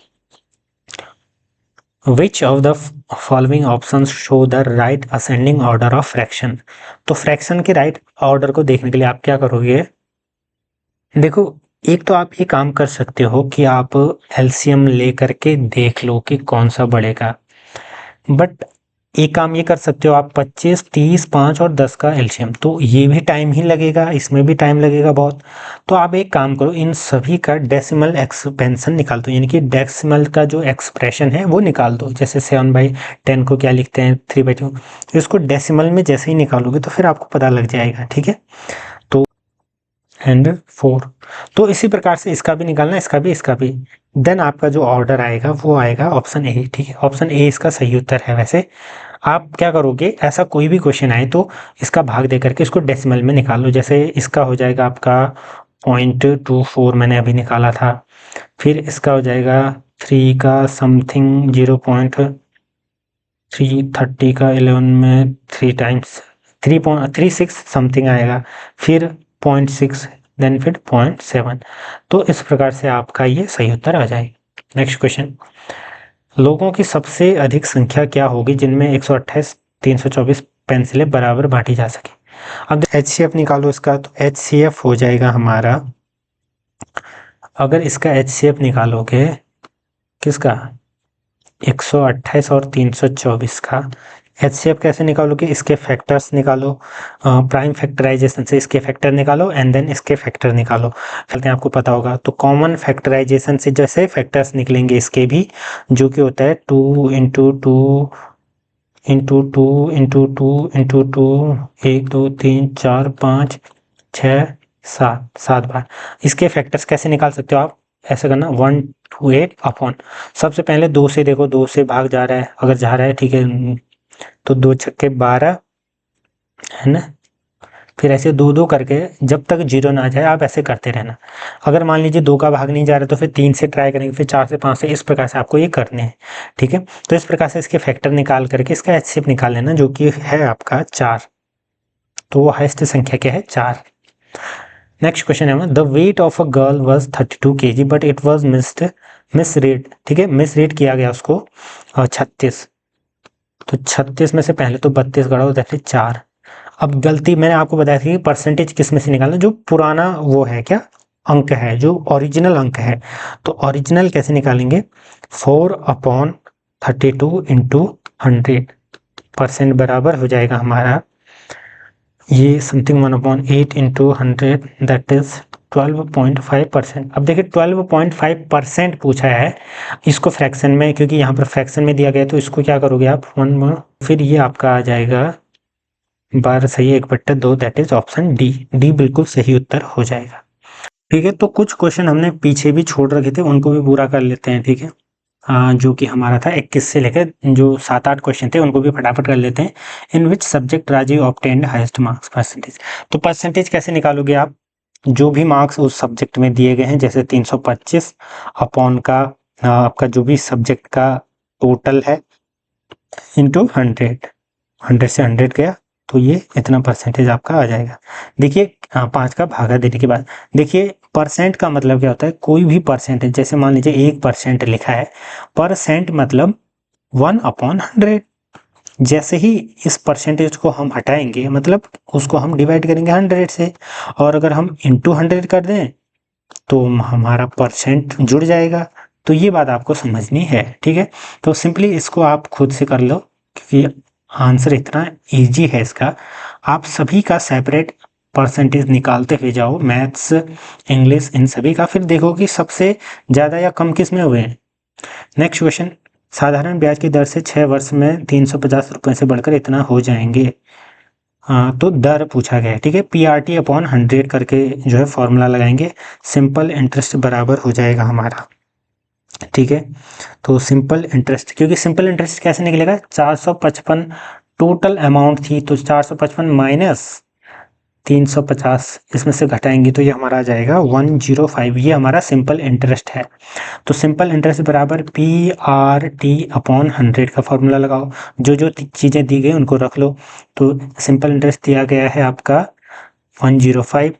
Which of the following options show the right ascending order of fraction। तो फ्रैक्शन के राइट ऑर्डर को देखने के लिए आप क्या करोगे, देखो एक तो आप ये काम कर सकते हो कि आप एलसीएम लेकर के देख लो कि कौन सा बढ़ेगा। बट एक काम ये कर सकते हो आप 25, 30, 5 और 10 का एलसीएम, तो ये भी टाइम ही लगेगा, इसमें भी टाइम लगेगा बहुत। तो आप एक काम करो, इन सभी का डेसिमल एक्सपेंशन निकाल दो, यानी कि डेसिमल का जो एक्सप्रेशन है वो निकाल दो। जैसे 7/10 को क्या लिखते हैं, 3/2, तो इसको डेसिमल में जैसे ही निकालोगे तो फिर आपको पता लग जाएगा, ठीक है। तो एंड 4, तो इसी प्रकार से इसका भी निकालना, इसका भी। देन आपका जो ऑर्डर आएगा वो आएगा ऑप्शन ए, ठीक है। ऑप्शन ए इसका सही उत्तर है। वैसे आप क्या करोगे, ऐसा कोई भी क्वेश्चन आए तो इसका भाग दे करके इसको डेसिमल में निकाल लो। जैसे इसका हो जाएगा आपका 0.24 मैंने अभी निकाला था, फिर इसका हो जाएगा 3 का समथिंग 0.330 का 11 में 3 टाइम्स 3.36 समथिंग आएगा, फिर 0.6, देन फिर 0.7। तो इस प्रकार से आपका ये सही उत्तर आ जाएगा। नेक्स्ट क्वेश्चन, लोगों की सबसे अधिक संख्या क्या होगी जिनमें 128 324 पेंसिलें बराबर बांटी जा सके। अब HCF निकालो इसका, तो HCF हो जाएगा हमारा, अगर इसका HCF निकालोगे किसका, 128 और 324 का HCF कैसे निकालोगे, इसके फैक्टर्स निकालो, प्राइम फैक्टराइजेशन से इसके फैक्टर निकालो एंड देन इसके फैक्टर निकालो। चलते हैं, आपको पता होगा। तो कॉमन फैक्टराइजेशन से जैसे फैक्टर्स निकलेंगे इसके भी, जो कि होता है 2 इंटू 2 इंटू 2 इंटू 2 इंटू 2, 1 2 3 4 5 6 7 7 बार। इसके फैक्टर्स कैसे निकाल सकते हो आप, ऐसे करना 128 अपॉन, सबसे पहले 2 से देखो, 2 से भाग जा रहा है, अगर जा रहा है ठीक है, तो 2 छक्के 12 है ना। फिर ऐसे 2 2 करके जब तक 0 ना आ जाए आप ऐसे करते रहना। अगर मान लीजिए 2 का भाग नहीं जा रहा तो फिर 3 से ट्राई करेंगे, फिर 4 से 5 से, इस प्रकार से आपको ये करने हैं, ठीक है। तो इस प्रकार से इसके फैक्टर निकाल करके इसका HCF निकाल लेना, जो कि है आपका 4। तो वो हाईएस्ट संख्या क्या है, 4। नेक्स्ट क्वेश्चन है, the weight of a girl was 32 kg but it was misread, ठीक है, मिसरीड किया गया उसको 36। तो 36 में से पहले तो 32 गढ़ो, दैट इज 4। अब गलती मैंने आपको बताया था कि परसेंटेज किस में से निकालना, जो पुराना वो है क्या, अंक है, जो ओरिजिनल अंक है। तो ओरिजिनल कैसे निकालेंगे, 4/32 इंटू 100% बराबर हो जाएगा हमारा ये समथिंग 1/8 इंटू 100, दैट इज 12.5%। अब देखिए 12.5% पूछा है, इसको फ्रैक्शन में, क्योंकि यहाँ पर फ्रैक्शन में दिया गया तो इसको क्या करोगे आप 1, फिर ये आपका आ जाएगा 12 सही 1/2, that is option D. D बिल्कुल सही उत्तर हो जाएगा, ठीक है। तो कुछ क्वेश्चन हमने पीछे भी छोड़ रखे थे, उनको भी पूरा कर लेते हैं, ठीक है। जो कि हमारा था 21 से लेकर जो 7-8 क्वेश्चन थे उनको भी फटाफट कर लेते हैं। In which subject Rajiv obtained highest marks, percentage. तो परसेंटेज कैसे निकालोगे आप, जो भी मार्क्स उस सब्जेक्ट में दिए गए हैं, जैसे 325 अपॉन का आपका जो भी सब्जेक्ट का टोटल है इंटू 100, 100 से 100 गया तो ये इतना परसेंटेज आपका आ जाएगा। देखिए 5 का भागा देने के बाद, देखिए परसेंट का मतलब क्या होता है, कोई भी परसेंटेज, जैसे मान लीजिए 1% लिखा है, परसेंट मतलब 1/100। जैसे ही इस परसेंटेज को हम हटाएंगे मतलब उसको हम डिवाइड करेंगे 100 से, और अगर हम इंटू 100 कर दें तो हमारा परसेंट जुड़ जाएगा। तो ये बात आपको समझनी है, ठीक है। तो सिंपली इसको आप खुद से कर लो, क्योंकि आंसर इतना इजी है इसका। आप सभी का सेपरेट परसेंटेज निकालते हुए जाओ, मैथ्स इंग्लिश इन सभी का, फिर देखो कि सबसे ज़्यादा या कम किस में हुए हैं। नेक्स्ट क्वेश्चन, साधारण ब्याज की दर से 6 वर्ष में 350 रुपये से बढ़कर इतना हो जाएंगे। तो दर पूछा गया है, ठीक है। PRT/100 करके जो है फॉर्मूला लगाएंगे, सिंपल इंटरेस्ट बराबर हो जाएगा हमारा, ठीक है। तो सिंपल इंटरेस्ट, क्योंकि सिंपल इंटरेस्ट कैसे निकलेगा, 455 टोटल अमाउंट थी, तो 455 माइनस 350 इसमें से घटाएंगे तो ये हमारा आ जाएगा 105। ये हमारा सिंपल इंटरेस्ट है। तो सिंपल इंटरेस्ट बराबर PRT/100 का फॉर्मूला लगाओ, जो जो चीज़ें दी गई उनको रख लो। तो सिंपल इंटरेस्ट दिया गया है आपका 105,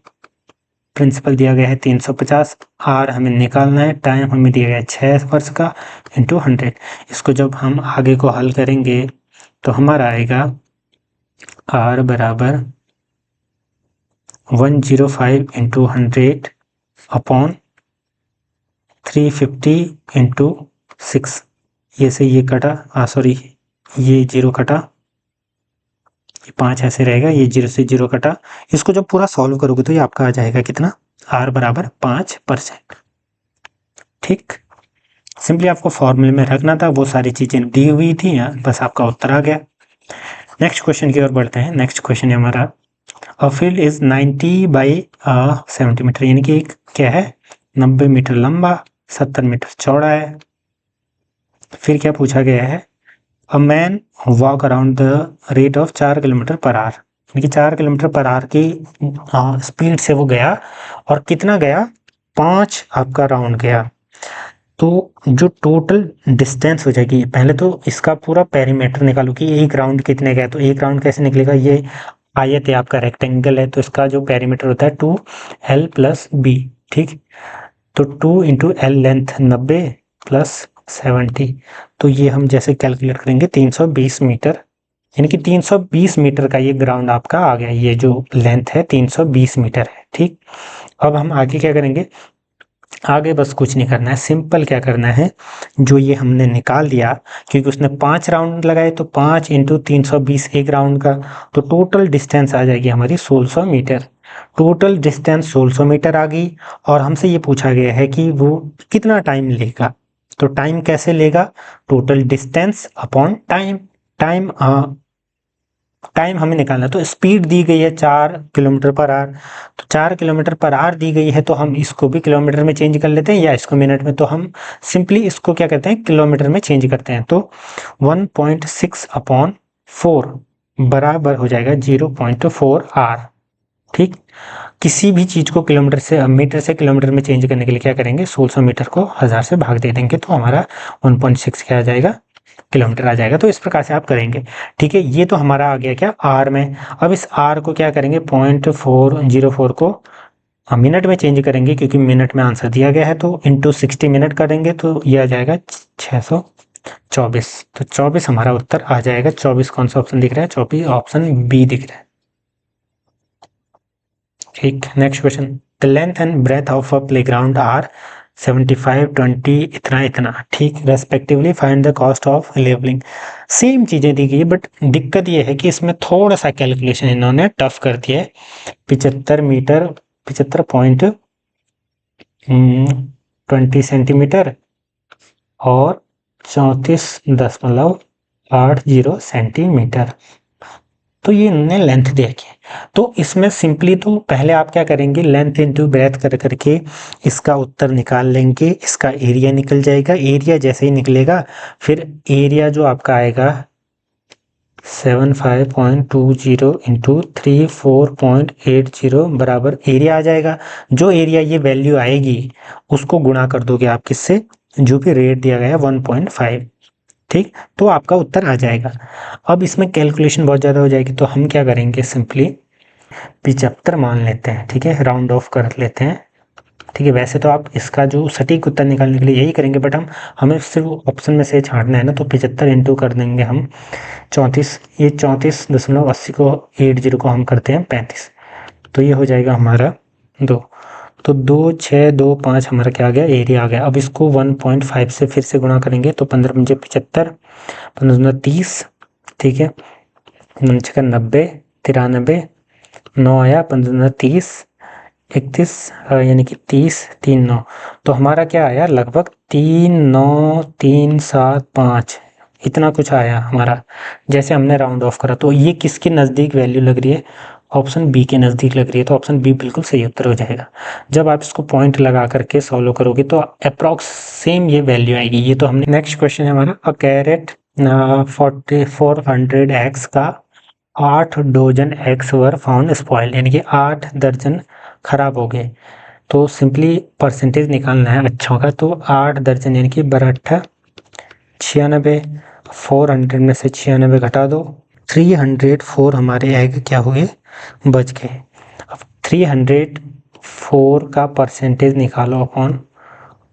प्रिंसिपल दिया गया है 350, आर हमें निकालना है, टाइम हमें दिया गया है 6 वर्ष का, इंटू 100। इसको जब हम आगे को हल करेंगे तो हमारा आएगा आर बराबर 105 इंटू 100 अपॉन 350 इंटू 6, ये से ये कटा, सॉरी ये 0 कटा, ये 5 ऐसे रहेगा, ये 0 से 0 कटा। इसको जब पूरा सॉल्व करोगे तो ये आपका आ जाएगा कितना, r बराबर 5%। ठीक, सिंपली आपको फॉर्मूले में रखना था, वो सारी चीजें दी हुई थी, बस आपका उत्तर आ गया। नेक्स्ट क्वेश्चन की ओर बढ़ते हैं। नेक्स्ट क्वेश्चन है हमारा, a field is 90 by 70 metre, यानी कि क्या है, 90 मीटर लंबा, 70 मीटर चौड़ा है। फिर क्या पूछा गया है, a man walk around the rate of 4 kilometre per hour, यानी कि 4 किलोमीटर पर आवर की स्पीड से वो गया, और कितना गया, 5 आपका राउंड गया। तो जो टोटल डिस्टेंस हो जाएगी, पहले तो इसका पूरा पेरीमीटर निकालो कि एक राउंड कितने गया। तो एक राउंड कैसे निकलेगा, ये आयत है आपका, रेक्टेंगल है, तो इसका जो पेरीमीटर होता है 2l प्लस बी। ठीक, तो 2 इंटू एल लेंथ 90 प्लस 70, तो ये हम जैसे कैलकुलेट करेंगे 320 मीटर, यानी कि 320 मीटर का ये ग्राउंड आपका आ गया। ये जो लेंथ है 320 मीटर है। ठीक, अब हम आगे क्या करेंगे, आगे बस कुछ नहीं करना है, सिंपल क्या करना है, जो ये हमने निकाल दिया, क्योंकि उसने 5 राउंड लगाए, तो 5 इंटू 320 एक राउंड का, तो टोटल डिस्टेंस आ जाएगी हमारी 1600 मीटर। टोटल डिस्टेंस 1600 मीटर आ गई, और हमसे ये पूछा गया है कि वो कितना टाइम लेगा। तो टाइम कैसे लेगा, total distance upon time. Time time हमें निकालना, तो स्पीड दी गई है 4 किलोमीटर पर आवर, तो 4 किलोमीटर पर आवर दी गई है, तो हम इसको भी किलोमीटर में चेंज कर लेते हैं, या इसको मिनट में, तो हम सिंपली इसको क्या करते हैं, किलोमीटर में चेंज करते हैं। तो 1.6 अपॉन 4 बराबर हो जाएगा 0.4 आर। ठीक, किसी भी चीज को किलोमीटर से, मीटर से किलोमीटर में चेंज करने के लिए क्या करेंगे, 1600 मीटर को 1000 से भाग दे देंगे, तो हमारा 1.6 क्या आ जाएगा, किलोमीटर आ जाएगा। तो इस प्रकार से आप करेंगे। ठीक है, ये तो हमारा आ गया क्या, आर में। अब इस आर को क्या करेंगे, 0.404 को मिनट में चेंज करेंगे, क्योंकि मिनट में आंसर दिया गया है, तो इंटू 60 मिनट करेंगे, तो ये आ जाएगा 624। तो 24 हमारा उत्तर आ जाएगा। 24 कौन सा ऑप्शन दिख रहा है, 24 ऑप्शन बी दिख रहा है। ठीक, next question, the length and breath of a playground are 75, 20, इतना इतना। ठीक, respectively find the cost of levelling. Same चीजें दी गई है, बट दिक्कत ये है कि इसमें थोड़ा सा कैलकुलेशन इन्होंने टफ कर दिया है। 75 मीटर, 75.20 सेंटीमीटर, और 34.80 सेंटीमीटर, तो ये इन्होंने लेंथ दिया है। तो इसमें सिंपली तो पहले आप क्या करेंगे, लेंथ इंटू ब्रेथ कर करके इसका उत्तर निकाल लेंगे, इसका एरिया निकल जाएगा। एरिया जैसे ही निकलेगा, फिर एरिया जो आपका आएगा 75.20 इंटू 34.80 बराबर एरिया आ जाएगा। जो एरिया ये वैल्यू आएगी, उसको गुणा कर दोगे आप किससे, जो भी रेट दिया गया है 1.5। ठीक, तो आपका उत्तर आ जाएगा। अब इसमें कैलकुलेशन बहुत ज़्यादा हो जाएगी, तो हम क्या करेंगे, सिंपली 75 मान लेते हैं। ठीक है, राउंड ऑफ कर लेते हैं। ठीक है, वैसे तो आप इसका जो सटीक उत्तर निकालने के लिए यही करेंगे, बट हमें सिर्फ ऑप्शन में से छांटना है ना, तो 75 इंटू कर देंगे हम 34, ये 34.80 को 80 को हम करते हैं 35, तो ये हो जाएगा हमारा 2। तो 2,625 हमारा क्या आ गया, एरिया आ गया। अब इसको 1.5 से फिर से गुणा करेंगे, तो 15 पंजे 75, 15 30, ठीक है, 9 90, 93, 9 आया, 15 30, 31, यानी कि 30, 3 9, तो हमारा क्या आया, लगभग 39375 इतना कुछ आया हमारा, जैसे हमने राउंड ऑफ करा। तो ये किसके नज़दीक वैल्यू लग रही है, ऑप्शन बी के नज़दीक लग रही है, तो ऑप्शन बी बिल्कुल सही उत्तर हो जाएगा। जब आप इसको पॉइंट लगा करके सॉल्व करोगे, तो अप्रॉक्स सेम ये वैल्यू आएगी। ये तो हमने, नेक्स्ट क्वेश्चन है हमारा, अ कैरेट 400 का 8 dozen eggs were found spoiled, यानी कि 8 दर्जन खराब हो गए। तो सिंपली परसेंटेज निकालना है अच्छों का, तो 8 दर्जन यानी कि 12 96, 400 में से 96 घटा दो, 304 हमारे एग क्या हुए, बच गए। अब 304 का परसेंटेज निकालो अपॉन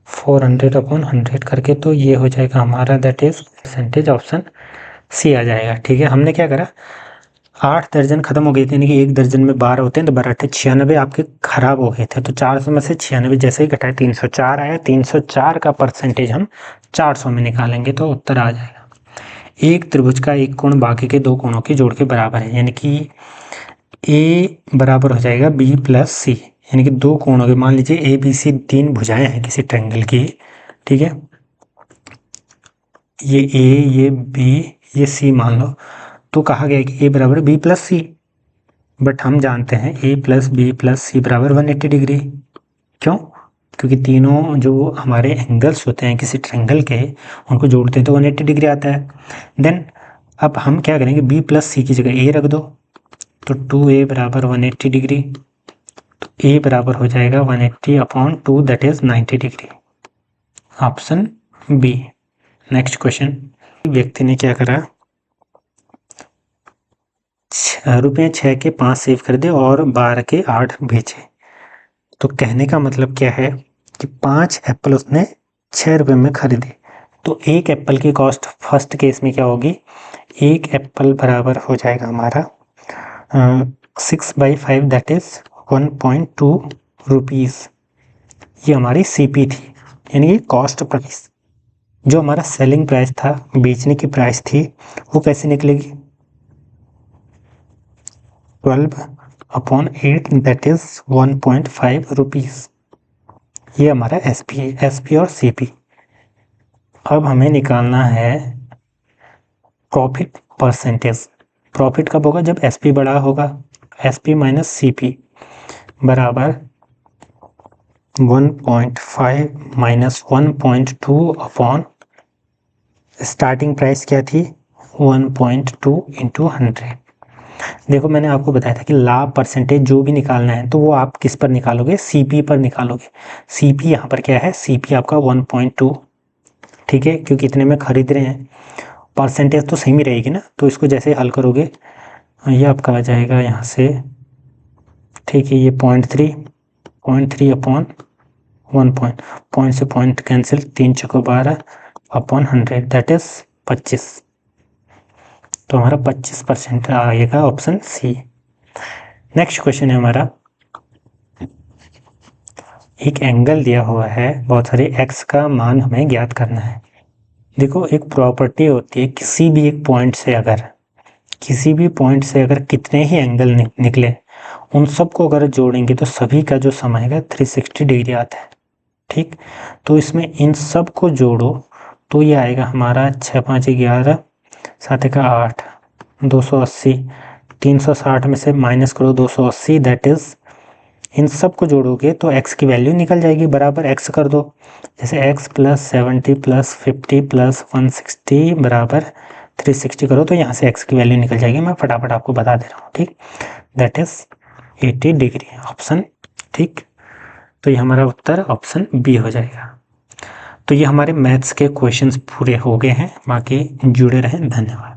400 अपॉन 100 करके, तो ये हो जाएगा हमारा, that is percentage option C आ जाएगा। ठीक है, हमने क्या करा, 8 दर्जन खत्म हो गए थे, यानी कि 1 दर्जन में 12 होते हैं, तो 12 96 आपके खराब हो गए थे। तो 400 में से 96 जैसे ही घटाए 304 आया, 304 का परसेंटेज हम 400 में निकालेंगे, तो उत्तर आ जाएगा। एक त्रिभुज का एक कोण बाकी के दो कोणों के जोड़ के बराबर है, यानी कि ए बराबर हो जाएगा बी प्लस सी, यानी कि दो कोणों के, मान लीजिए ए बी सी तीन भुजाएं हैं किसी ट्रायंगल की, ठीक है, ये ए, ये बी, ये सी मान लो, तो कहा गया कि ए बराबर बी प्लस सी, बट हम जानते हैं ए प्लस बी प्लस सी बराबर 180 डिग्री। क्यों? क्योंकि तीनों जो हमारे एंगल्स होते हैं किसी ट्रायंगल के, उनको जोड़ते हैं तो 180 डिग्री आता है। देन अब हम क्या करेंगे, बी प्लस सी की जगह ए रख दो, तो 2a बराबर 180 डिग्री, तो a बराबर हो जाएगा 180/2, that is 90 degree, option B. Next question, व्यक्ति ने क्या करा, रुपये 6 के 5 सेव कर दे और 12 के 8 बेचे। तो कहने का मतलब क्या है कि 5 एप्पल उसने 6 रुपये में खरीदे, तो एक एप्पल की कॉस्ट फर्स्ट केस में क्या होगी, एक एप्पल बराबर हो जाएगा हमारा 6/5, दैट इज 1.2 रुपीज़। ये हमारी सीपी थी, यानी कि कॉस्ट प्राइस। जो हमारा सेलिंग प्राइस था, बेचने की प्राइस थी, वो कैसे निकलेगी, 12/8, दैट इज 1.5 रुपीज़। ये हमारा एसपी है, एसपी और सीपी। अब हमें निकालना है प्रॉफिट परसेंटेज। प्रॉफिट कब होगा, जब एसपी बड़ा होगा, एसपी माइनस सीपी बराबर 1.5 माइनस 1.2 अपॉन स्टार्टिंग प्राइस क्या थी 1.2 इंटू 100। देखो मैंने आपको बताया था कि लाभ परसेंटेज जो भी निकालना है तो वो आप किस पर निकालोगे, सीपी पर निकालोगे। सीपी यहाँ पर क्या है, सीपी आपका 1.2, ठीक है, क्योंकि इतने में खरीद रहे हैं, परसेंटेज तो सेम ही रहेगी ना, तो इसको जैसे हल करोगे ये आपका आ जाएगा यहाँ से, ठीक है, ये 0.3 अपॉन 1 पॉइंट से point cancel, 3 choco 12 upon 100, that is 25। तो हमारा 25% आएगा, ऑप्शन सी। नेक्स्ट क्वेश्चन है हमारा, एक एंगल दिया हुआ है, बहुत सारे एक्स का मान हमें ज्ञात करना है। देखो एक प्रॉपर्टी होती है, किसी भी एक पॉइंट से अगर कितने ही एंगल निकले, उन सबको अगर जोड़ेंगे तो सभी का जो सम आएगा 360 डिग्री आता है, ठीक। तो इसमें इन सब को जोड़ो तो ये आएगा हमारा 6 5 11 7 का 8, 280, 360 में से माइनस करो 280, दैट इज, इन सब को जोड़ोगे तो x की वैल्यू निकल जाएगी, बराबर x कर दो, जैसे x प्लस 70 प्लस 50 प्लस 160 बराबर 360 करो तो यहाँ से x की वैल्यू निकल जाएगी। मैं फटाफट आपको बता दे रहा हूँ, ठीक, दैट इज 80 डिग्री, ऑप्शन, ठीक। तो ये हमारा उत्तर ऑप्शन बी हो जाएगा। तो ये हमारे मैथ्स के क्वेश्चंस पूरे हो गए हैं, बाकी जुड़े रहें, धन्यवाद।